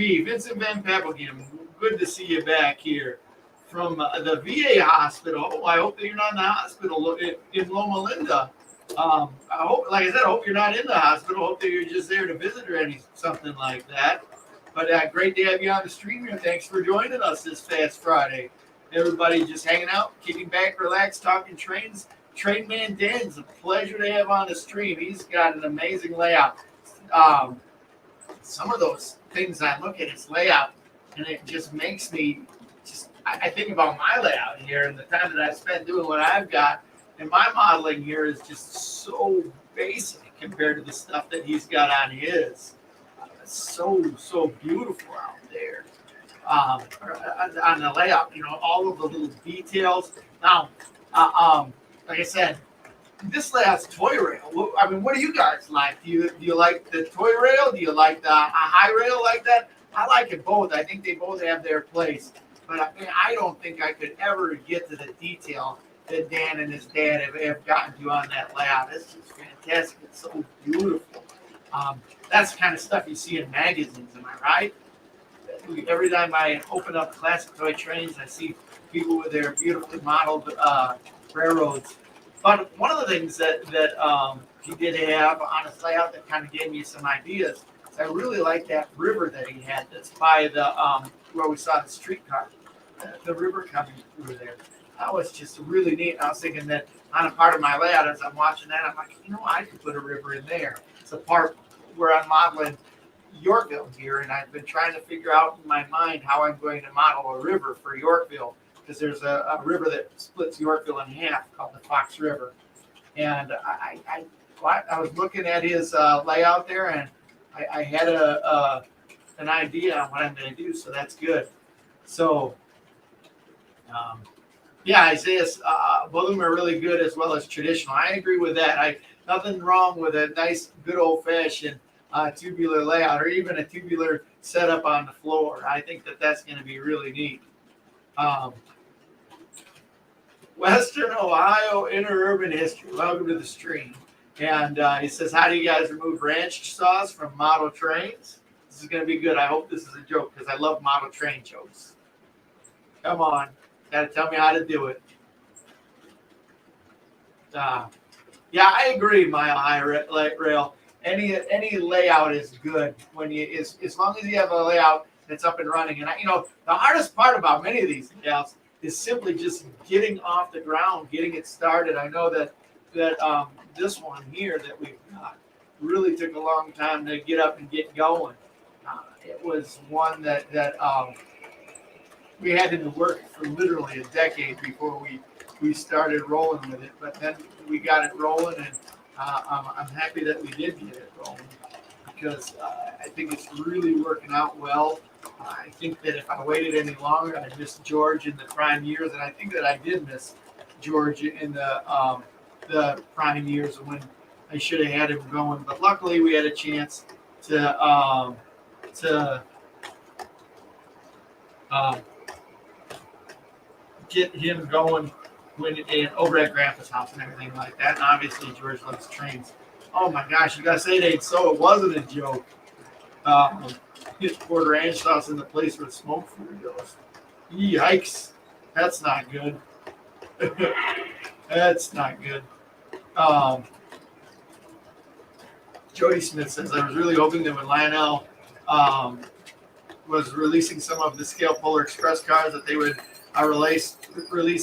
Pappelgam, good to see you back here from the VA hospital. Oh, I hope that you're not in the hospital in Loma Linda. I hope, like I said, I hope you're not in the hospital. I hope that you're just there to visit or something like that. But great to have you on the stream here. Thanks for joining us this Fast Friday. Everybody just hanging out, kicking back, relaxed, talking trains. Trainman Dan, it's a pleasure to have on the stream. He's got an amazing layout. Some of those things I look at his layout, and it just makes me I think about my layout here and the time that I've spent doing what I've got. And my modeling here is just so basic compared to the stuff that he's got on his. So beautiful out there on the layout. You know, all of the little details. Now, like I said, this layout's toy rail. I mean, what do you guys like? Do you like the toy rail? Do you like the high rail like that? I like it both. I think they both have their place. But I don't think I could ever get to the detail that Dan and his dad have gotten to on that layout. It's just fantastic. It's so beautiful. That's the kind of stuff you see in magazines, am I right? Every time I open up Classic Toy Trains, I see people with their beautifully modeled railroads. But one of the things that he did have on his layout that kind of gave me some ideas is I really like that river that he had that's by the where we saw the streetcar, the river coming through there. That was just really neat. I was thinking that on a part of my layout, as I'm watching that, I'm like, you know, I could put a river in there. It's a part where I'm modeling Yorkville here, and I've been trying to figure out in my mind how I'm going to model a river for Yorkville, because there's a river that splits Yorkville in half called the Fox River. And I was looking at his layout there, and I had an idea on what I'm going to do, so that's good. So, yeah, Isaiah's, both of them are really good as well as traditional. I agree with that. Nothing wrong with a nice, good old-fashioned tubular layout or even a tubular setup on the floor. I think that that's going to be really neat. Western Ohio interurban history. Welcome to the stream. And he says, how do you guys remove ranch sauce from model trains? This is going to be good. I hope this is a joke because I love model train jokes. Come on. Got to tell me how to do it. Yeah, I agree, Mile High Rail. Any layout is good when as long as you have a layout that's up and running. And the hardest part about many of these layouts is simply just getting off the ground, getting it started. I know that this one here that we've got really took a long time to get up and get going. It was one that we had to work for literally a decade before we started rolling with it. But then we got it rolling, and I'm happy that we did get it rolling because I think it's really working out well. I think that if I waited any longer, I'd miss George in the prime years, and I think that I did miss George in the prime years when I should have had him going. But luckily, we had a chance to get him going over at Grandpa's house and everything like that. And obviously, George loves trains. Oh my gosh, you gotta say it ain't so. It wasn't a joke. His poured ranch sauce in the place where the smoke food goes. Yikes. That's not good. That's not good. Jody Smith says, I was really hoping that when Lionel was releasing some of the scale Polar Express cars that they would release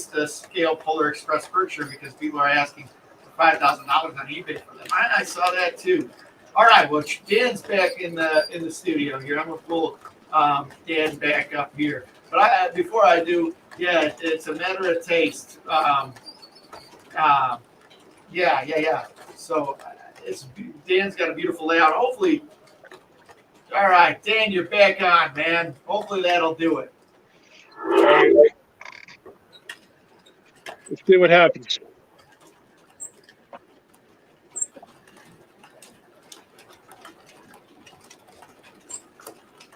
the scale Polar Express Berkshire because people are asking for $5,000 on eBay for them. I saw that too. All right, well, Dan's back in the studio here. I'm gonna pull Dan back up here. But before I do, yeah, it's a matter of taste. Yeah. So Dan's got a beautiful layout. Hopefully, all right, Dan, you're back on, man. Hopefully that'll do it. Let's see what happens.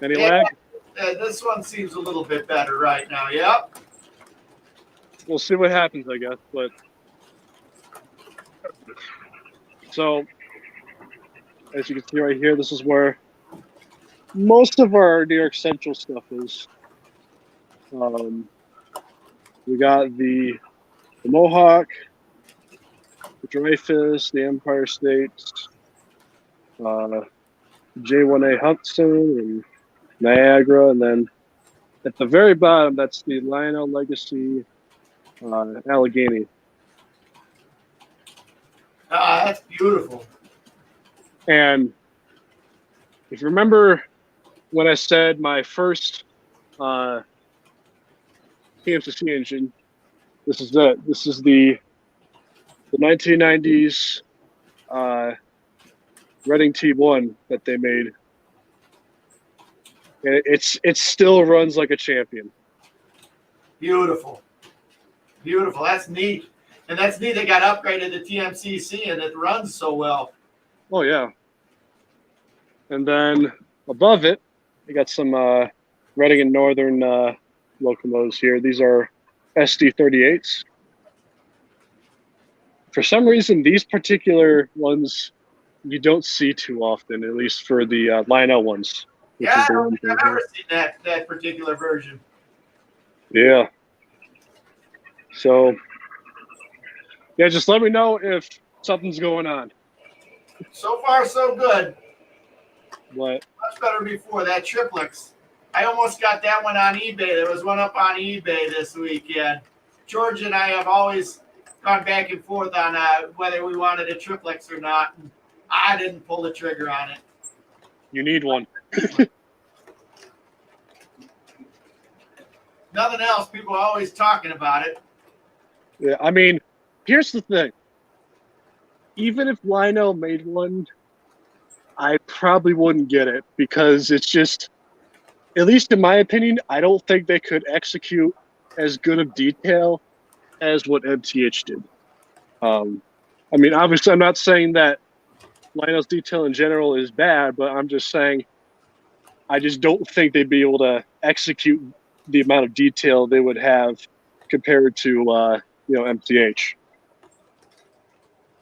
Any lag? This one seems a little bit better right now. Yep. We'll see what happens, I guess. But so, as you can see right here, this is where most of our New York Central stuff is. We got the Mohawk, the Dreyfus, the Empire States, J1A Hudson, and Niagara, and then at the very bottom, that's the Lionel Legacy Allegheny. Ah, that's beautiful. And if you remember when I said my first TMCC engine, this is the 1990s Reading T1 that they made. And it still runs like a champion. Beautiful. That's neat. And that's neat they got upgraded to TMCC and it runs so well. Oh, yeah. And then above it, we got some Reading and Northern locomotives here. These are SD38s. For some reason, these particular ones you don't see too often, at least for the Lionel ones. Yeah, I've never seen that particular version. Yeah. So, yeah, just let me know if something's going on. So far, so good. What? Much better before that triplex. I almost got that one on eBay. There was one up on eBay this weekend. George and I have always gone back and forth on whether we wanted a triplex or not. And I didn't pull the trigger on it. You need one. Nothing else. People are always talking about it. Yeah, I mean, here's the thing. Even if Lionel made one, I probably wouldn't get it because it's just, at least in my opinion, I don't think they could execute as good of detail as what MTH did. I mean, obviously, I'm not saying that Lionel's detail in general is bad, but I'm just saying I just don't think they'd be able to execute the amount of detail they would have compared to, MTH.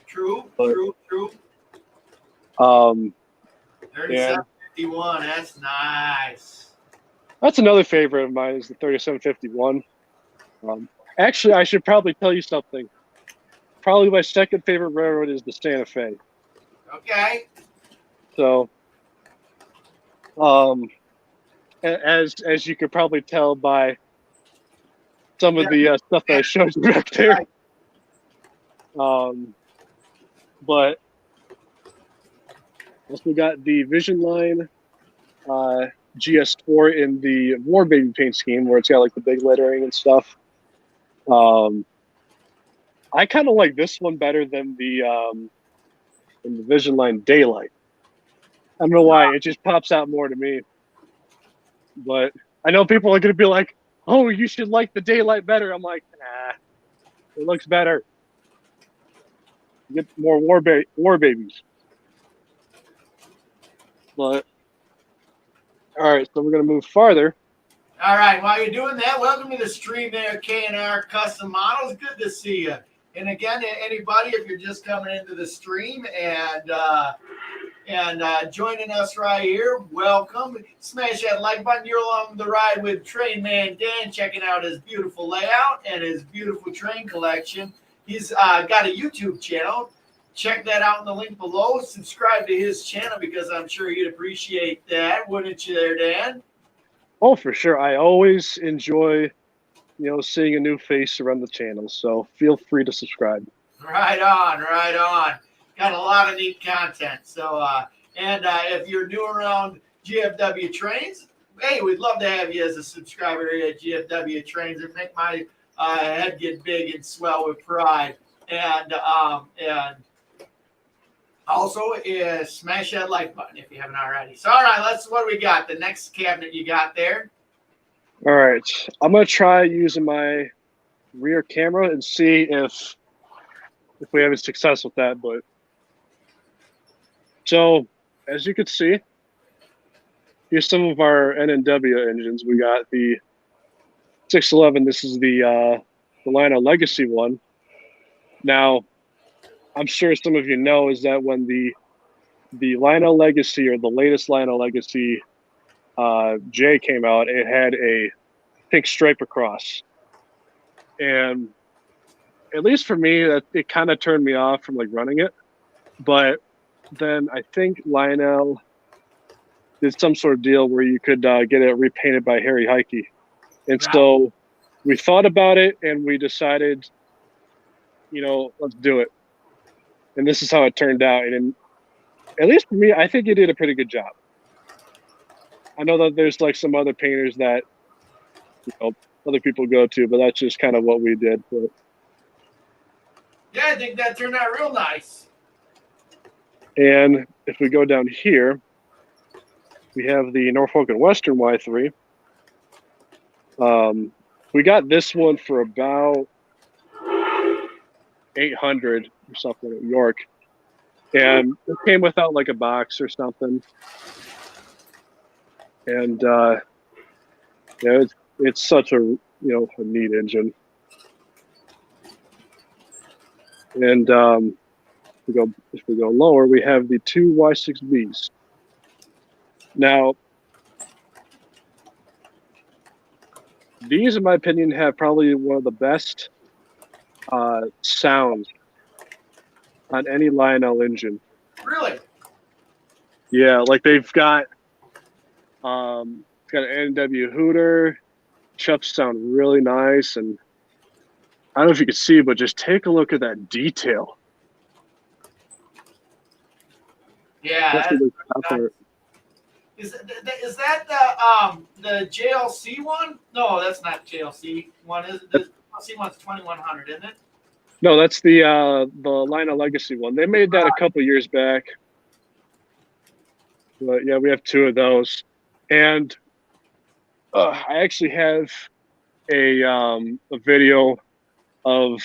True. 3751, that's nice. That's another favorite of mine is the 3751. Actually, I should probably tell you something. Probably my second favorite railroad is the Santa Fe. Okay. So, as you could probably tell by some of the stuff that I showed you back there. But also got the Vision Line GS4 in the War Baby paint scheme where it's got like the big lettering and stuff. I kind of like this one better than the Vision Line Daylight. I don't know why, it just pops out more to me. But I know people are going to be like, oh, you should like the Daylight better. I'm like, nah, it looks better. You get more war babies. But, all right, so we're going to move farther. All right, while you're doing that, welcome to the stream there, K&R Custom Models. Good to see you. And again, anybody, if you're just coming into the stream and joining us right here, welcome. Smash that like button. You're along the ride with Trainman Dan, checking out his beautiful layout and his beautiful train collection. He's got a YouTube channel. check that out in the link below. Subscribe to his channel because I'm sure you'd appreciate that, wouldn't you there, Dan? Oh, for sure. I always enjoy, seeing a new face around the channel. So feel free to subscribe. Right on, right on. Got a lot of neat content. So, if you're new around GFW Trains, hey, we'd love to have you as a subscriber here at GFW Trains and make my head get big and swell with pride. And also smash that like button if you haven't already. So, all right, what do we got? The next cabinet you got there. All right, I'm gonna try using my rear camera and see if we have any success with that. But so, as you can see, here's some of our NNW engines. We got the 611. This is the Lionel Legacy one. Now, I'm sure some of you know is that when the Lionel Legacy, or the latest Lionel Legacy J came out, it had a pink stripe across, and at least for me, that it kind of turned me off from like running it. But then I think Lionel did some sort of deal where you could get it repainted by Harry Heike, and so we thought about it and we decided, let's do it. And this is how it turned out. And at least for me, I think it did a pretty good job. I know that there's like some other painters that other people go to, but that's just kind of what we did. But yeah, I think that turned out real nice. And if we go down here, we have the Norfolk and Western Y3. We got this one for about $800 or something at York, and it came without like a box or something. And it's such a a neat engine. And if we go lower, we have the two Y6Bs. Now, these, in my opinion, have probably one of the best sounds on any Lionel engine. Really? Yeah, like they've got it's got an NW hooter. Chups sound really nice, and I don't know if you can see, but just take a look at that detail. Yeah. Is that the JLC one? No, that's not JLC one. Is it? The JLC one's 2100, isn't it? No, that's the Lionel Legacy one. They made that a couple years back. But yeah, we have two of those, and I actually have a video of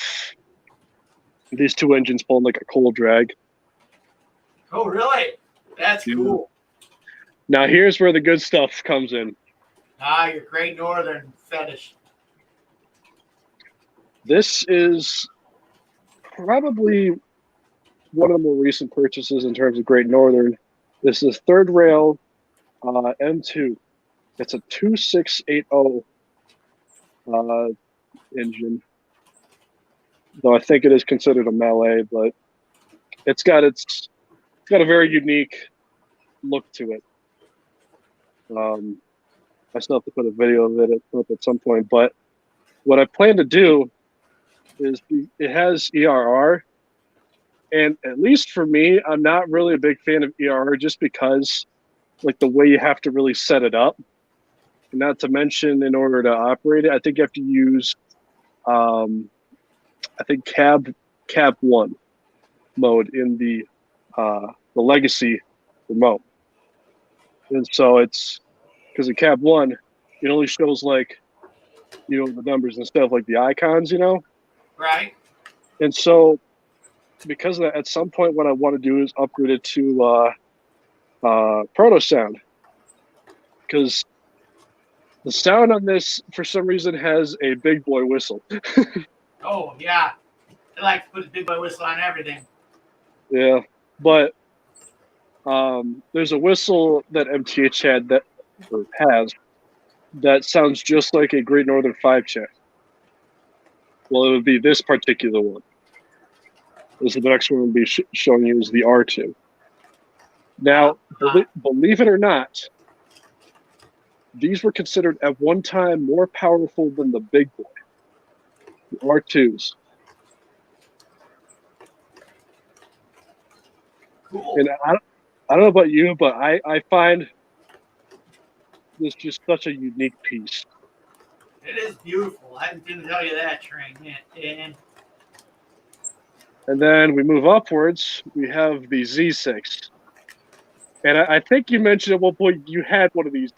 these two engines pulling like a coal drag. Oh, really? That's cool. Now here's where the good stuff comes in. Your Great Northern fetish. This is probably one of the more recent purchases in terms of Great Northern. This is third rail M2. It's a 2680 engine, though I think it is considered a melee, but it's got a very unique look to it. I still have to put a video of it up at some point, but what I plan to do is it has ERR, and at least for me, I'm not really a big fan of ERR just because like the way you have to really set it up. And not to mention, in order to operate it, I think you have to use, I think cab 1 mode in the Legacy remote. And so it's because in cab 1, it only shows like, the numbers instead of like the icons, Right. And so because of that, at some point, what I want to do is upgrade it to Proto Sound, because the sound on this, for some reason, has a big boy whistle. Oh, yeah. I like to put a big boy whistle on everything. Yeah, but there's a whistle that MTH has that sounds just like a Great Northern 5 check. Well, it would be this particular one. This is the next one we'll be showing you is the R2. Now, believe it or not, these were considered at one time more powerful than the big boy, the R2s. Cool. And I don't know about you, but I find this just such a unique piece. It is beautiful. I didn't tell you that, Train. And then we move upwards. We have the Z6. And I think you mentioned at one point you had one of these.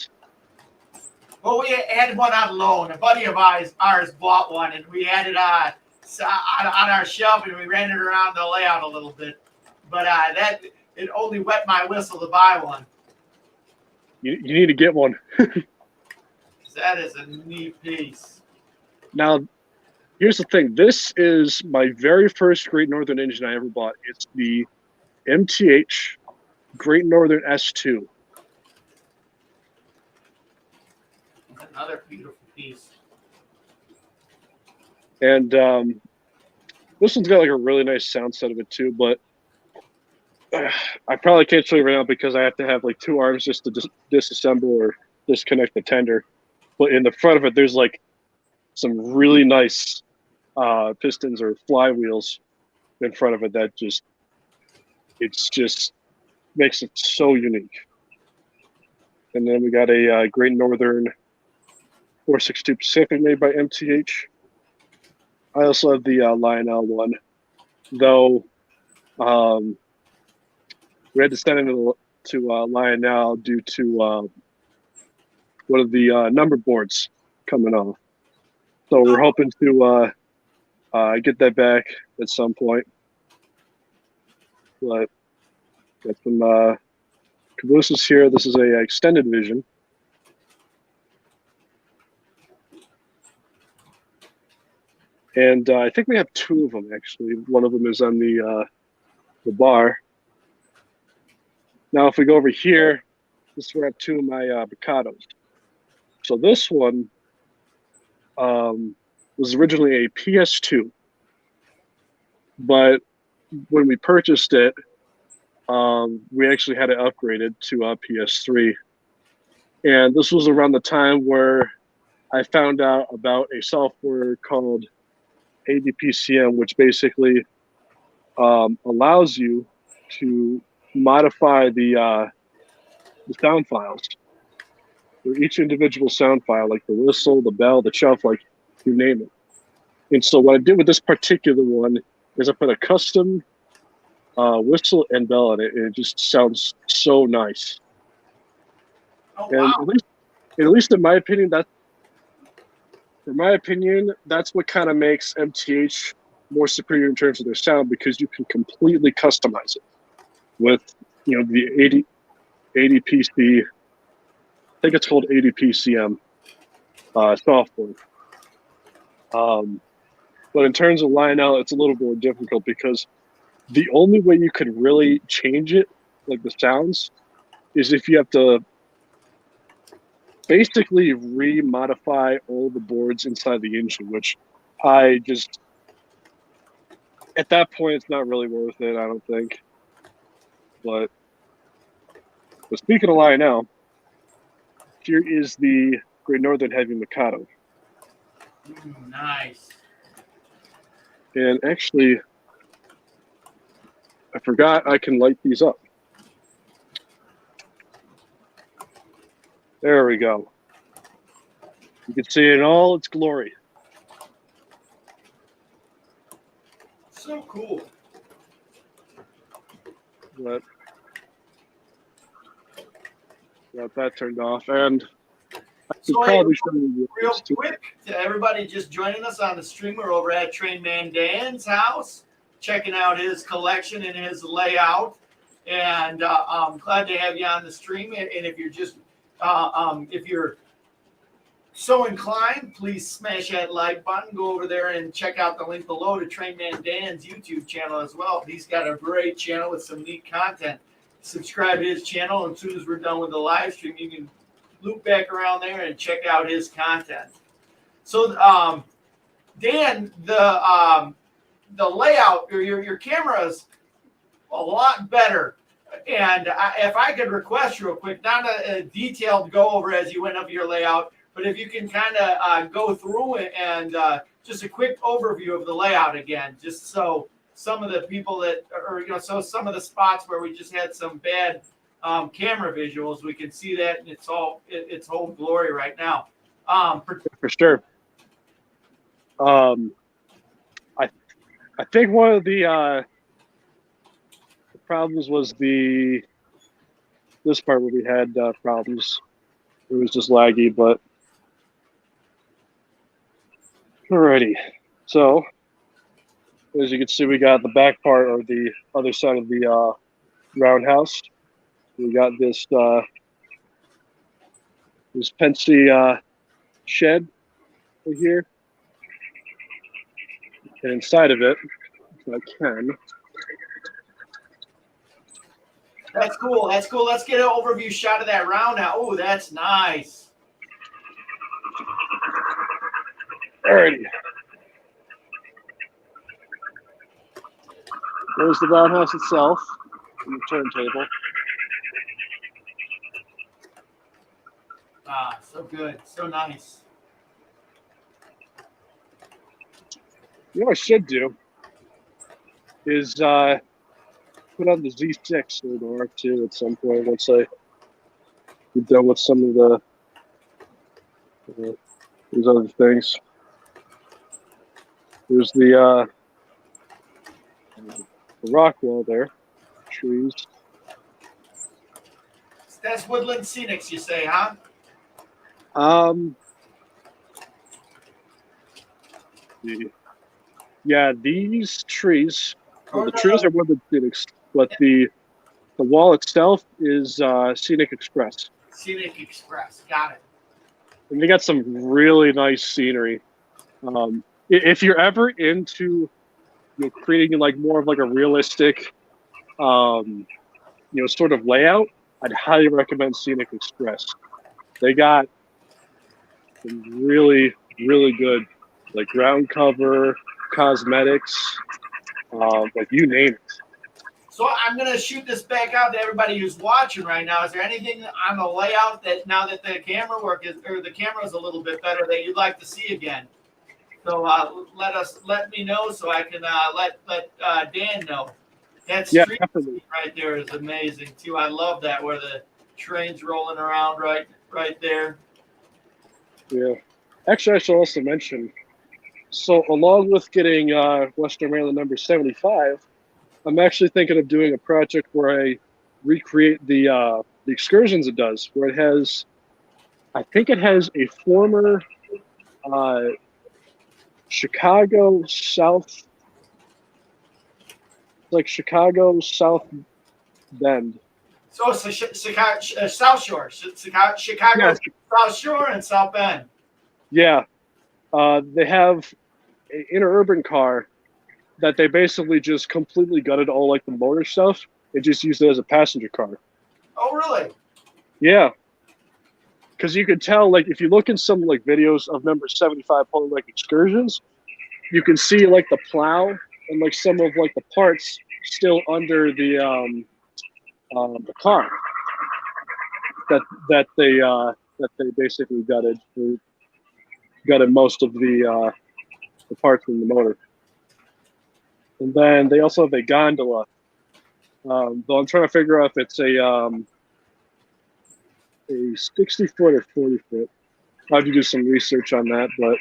Well, we had one on loan. A buddy of ours bought one, and we had it on our shelf, and we ran it around the layout a little bit. But it only wet my whistle to buy one. You need to get one. That is a neat piece. Now, here's the thing. This is my very first Great Northern engine I ever bought. It's the Mth Great Northern S2. Another beautiful piece. And this one's got like a really nice sound set of it too, but I probably can't show you right now because I have to have like two arms just to disassemble or disconnect the tender. But in the front of it, there's like some really nice pistons or flywheels in front of it that just makes it so unique. And then we got a Great Northern 462 Pacific made by Mth. I also have the Lionel one, though we had to send it to Lionel due to one of the number boards coming off. So we're hoping to get that back at some point. But got some cabooses here. This is a extended vision. And I think we have two of them, actually. One of them is on the bar. Now, if we go over here, this is where I have two of my Picados. So this one was originally a PS2. But when we purchased it, we actually had it upgraded to a PS3. And this was around the time where I found out about a software called ADPCM, which basically allows you to modify the sound files for each individual sound file, like the whistle, the bell, the chuff, like you name it. And so what I did with this particular one is I put a custom whistle and bell in it, and it just sounds so nice. Oh, and wow. at least in my opinion, that's what kind of makes Mth more superior in terms of their sound, because you can completely customize it with, you know, the ADPC. I think it's called ADPCM software. But in terms of Lionel, it's a little more difficult because the only way you could really change it, like the sounds, is if you have to basically re-modify all the boards inside the engine, which I just, at that point, it's not really worth it, I don't think. But speaking of Lionel, here is the Great Northern Heavy Mikado. Nice. And actually, I forgot I can light these up. There we go. You can see it in all its glory. So cool. But got that turned off, and I should probably show you real quick to everybody just joining us on the stream. We're over at Trainman Dan's house, checking out his collection and his layout. And I'm glad to have you on the stream. And if you're just if you're so inclined, please smash that like button. Go over there and check out the link below to Trainman Dan's YouTube channel as well. He's got a great channel with some neat content. Subscribe to his channel, and as soon as we're done with the live stream, you can loop back around there and check out his content. So, Dan, the layout, your camera is a lot better. And if I could request real quick, not a detailed go over as you went over your layout, but if you can kind of go through it and just a quick overview of the layout again, just so some of the people that, or so some of the spots where we just had some bad camera visuals, we can see that in its whole glory right now. For sure. I think one of the problems was this part where we had problems. It was just laggy, but alrighty. So as you can see, we got the back part or the other side of the roundhouse. We got this Pensy shed over here, and inside of it, if I can. That's cool. That's cool. Let's get an overview shot of that roundhouse. Oh, that's nice. Alrighty. There's the roundhouse itself, and the turntable. Ah, so good. So nice. You know what I should do is put on the Z6 or the R2 at some point once I get done with some of these other things. There's the rock wall there, trees. That's Woodland Scenics, you say, huh? Yeah, these trees. Well, Oh, the no, trees no. are Woodland Scenics, but the wall itself is Scenic Express. Scenic Express. Got it. And they got some really nice scenery. If you're ever into creating like more of like a realistic sort of layout, I'd highly recommend Scenic Express. They got some really, really good like ground cover, cosmetics, like you name it. So I'm going to shoot this back out to everybody who's watching right now. Is there anything on the layout that now that the camera work is, or the camera is a little bit better, that you'd like to see again? So let me know so I can let Dan know. That street right there is amazing too. I love that, where the train's rolling around right there. Yeah. Actually, I should also mention, so along with getting Western Maryland number 75, I'm actually thinking of doing a project where I recreate the excursions it does, where it has, I think it has a former Chicago South, like Chicago South Bend. So it's the Chicago South Shore, Chicago Yeah. South Shore and South Bend. Yeah, they have an interurban car that they basically just completely gutted all like the motor stuff and just used it as a passenger car. Oh, really? Yeah, because you could tell, like if you look in some like videos of number 75 pulling like excursions, you can see like the plow and like some of like the parts still under the car that they basically gutted most of the parts in the motor. And then they also have a gondola. Though I'm trying to figure out if it's a 60-foot or 40-foot. I'll have to do some research on that, but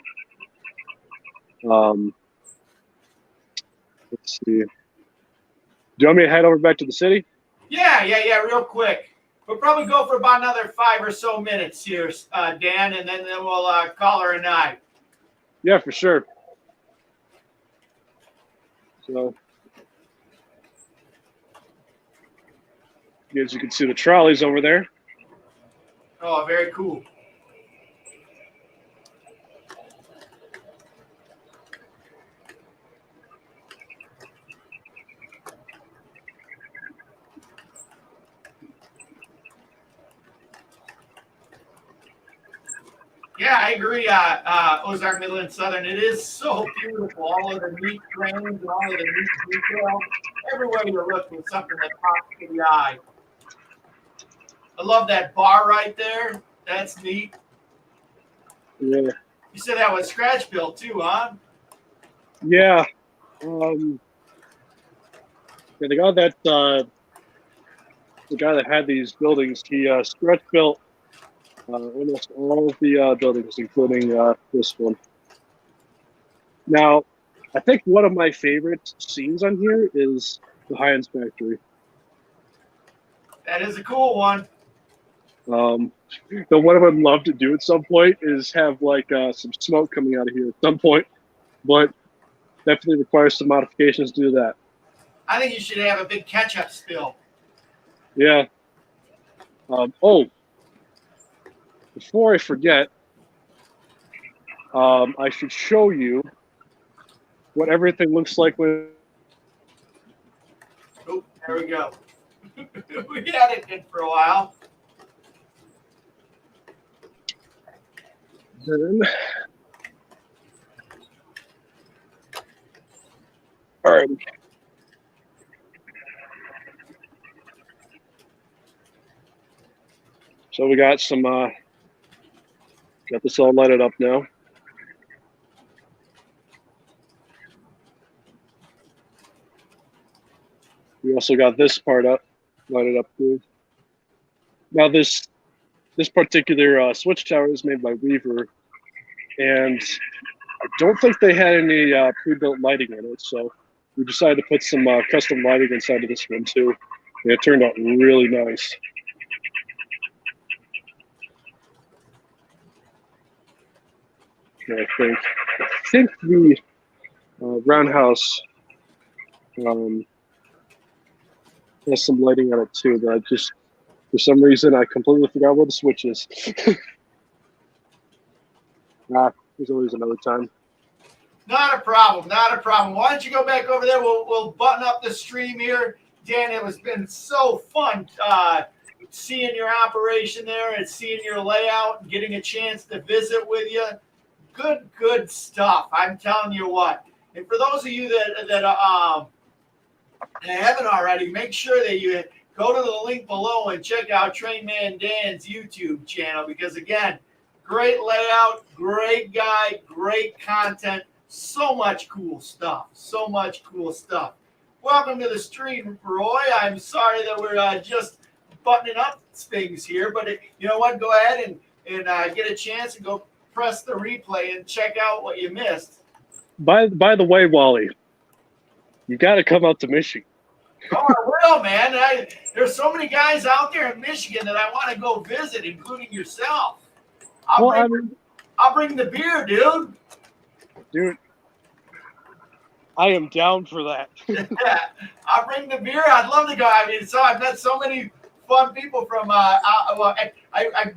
let's see. Do you want me to head over back to the city? Yeah, real quick. We'll probably go for about another 5 or so minutes here, Dan, and then we'll call her a night. Yeah, for sure. So, as you can see, the trolleys over there. Oh, very cool. Yeah, I agree. Ozark, Midland, Southern. It is so beautiful. All of the neat cranes and all of the neat detail. Everywhere you look, there's something that pops to the eye. I love that bar right there. That's neat. Yeah. You said that was scratch built too, huh? Yeah. Yeah, the guy that had these buildings, he stretch built almost all of the buildings, including this one. Now, I think one of my favorite scenes on here is the Heinz factory. That is a cool one. The what I would love to do at some point is have like some smoke coming out of here at some point, but definitely requires some modifications to do that. I think you should have a big ketchup spill. Yeah. Oh, before I forget, I should show you what everything looks like when. Oh, there we go. We had it in for a while. All right. So we got some, got this all lighted up now. We also got this part up, lighted up too. Now this particular switch tower is made by Weaver, and I don't think they had any pre-built lighting in it, so we decided to put some custom lighting inside of this one too. And it turned out really nice. And I think the roundhouse has some lighting on it too, but I just, for some reason, I completely forgot where the switch is. There's always another time. Not a problem. Not a problem. Why don't you go back over there? We'll button up the stream here. Dan, it has been so fun seeing your operation there and seeing your layout and getting a chance to visit with you. Good stuff. I'm telling you what. And for those of you that haven't already, make sure that you go to the link below and check out Trainman Dan's YouTube channel, because again, great layout, great guy, great content, so much cool stuff. So much cool stuff. Welcome to the stream, Roy. I'm sorry that we're just buttoning up things here, but you know what? Go ahead and get a chance and go press the replay and check out what you missed. By the way, Wally, you got to come out to Michigan. Oh, I will, man. There's so many guys out there in Michigan that I want to go visit, including yourself. I'll bring the beer, dude. Dude, I am down for that. I'll bring the beer. I'd love to go. I mean, I've met so many fun people from. I've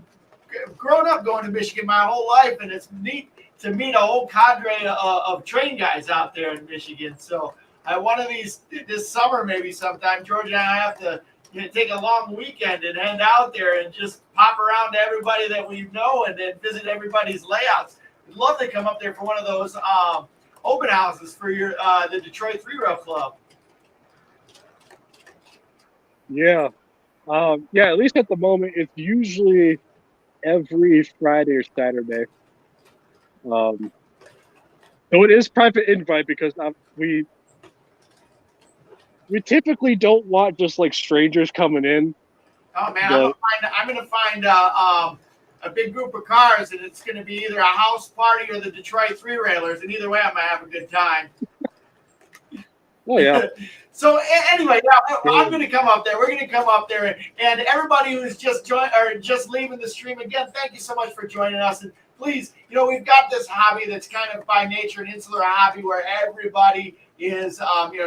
grown up going to Michigan my whole life, and it's neat to meet a whole cadre of train guys out there in Michigan. So, one of these this summer, maybe sometime, George and I have to take a long weekend and head out there and just pop around to everybody that we know and then visit everybody's layouts. We'd love to come up there for one of those open houses for your the Detroit 3-Rail Club. Yeah. Yeah, at least at the moment, it's usually every Friday or Saturday. So it is private invite because we typically don't want just like strangers coming in. Oh man, I'm gonna find a big group of cars, and it's gonna be either a house party or the Detroit 3-Railers, and either way, I'm gonna have a good time. Oh yeah. So anyway, yeah, I'm going to come up there. We're going to come up there, and everybody who's just just leaving the stream again, thank you so much for joining us. And please, we've got this hobby that's kind of by nature an insular hobby where everybody is,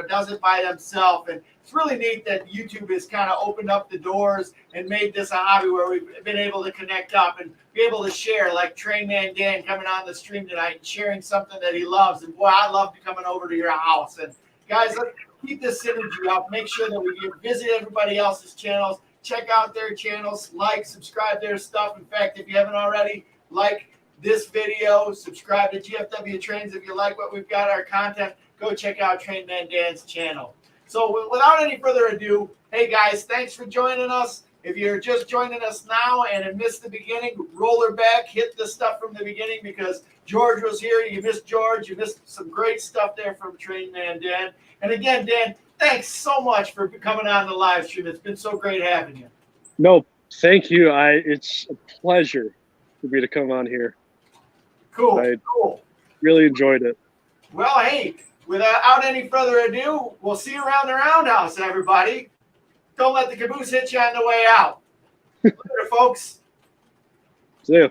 does it by themselves. And it's really neat that YouTube has kind of opened up the doors and made this a hobby where we've been able to connect up and be able to share, like Trainman Dan coming on the stream tonight and sharing something that he loves. And boy, I love coming over to your house. And guys, let's keep this synergy up. Make sure that we visit everybody else's channels, check out their channels, subscribe their stuff. In fact, if you haven't already, this video. Subscribe to GFW Trains if you like what we've got, our content. Go check out Trainman Dan's channel. So without any further ado, hey guys, thanks for joining us. If you're just joining us now and have missed the beginning, roller back, hit the stuff from the beginning because George was here. You missed George. You missed some great stuff there from Trainman Dan. And again, Dan, thanks so much for coming on the live stream. It's been so great having you. No, thank you. It's a pleasure for me to come on here. Cool. Cool. Really enjoyed it. Well, hey, without any further ado, we'll see you around the roundhouse, everybody. Don't let the caboose hit you on the way out. Later, folks. See ya.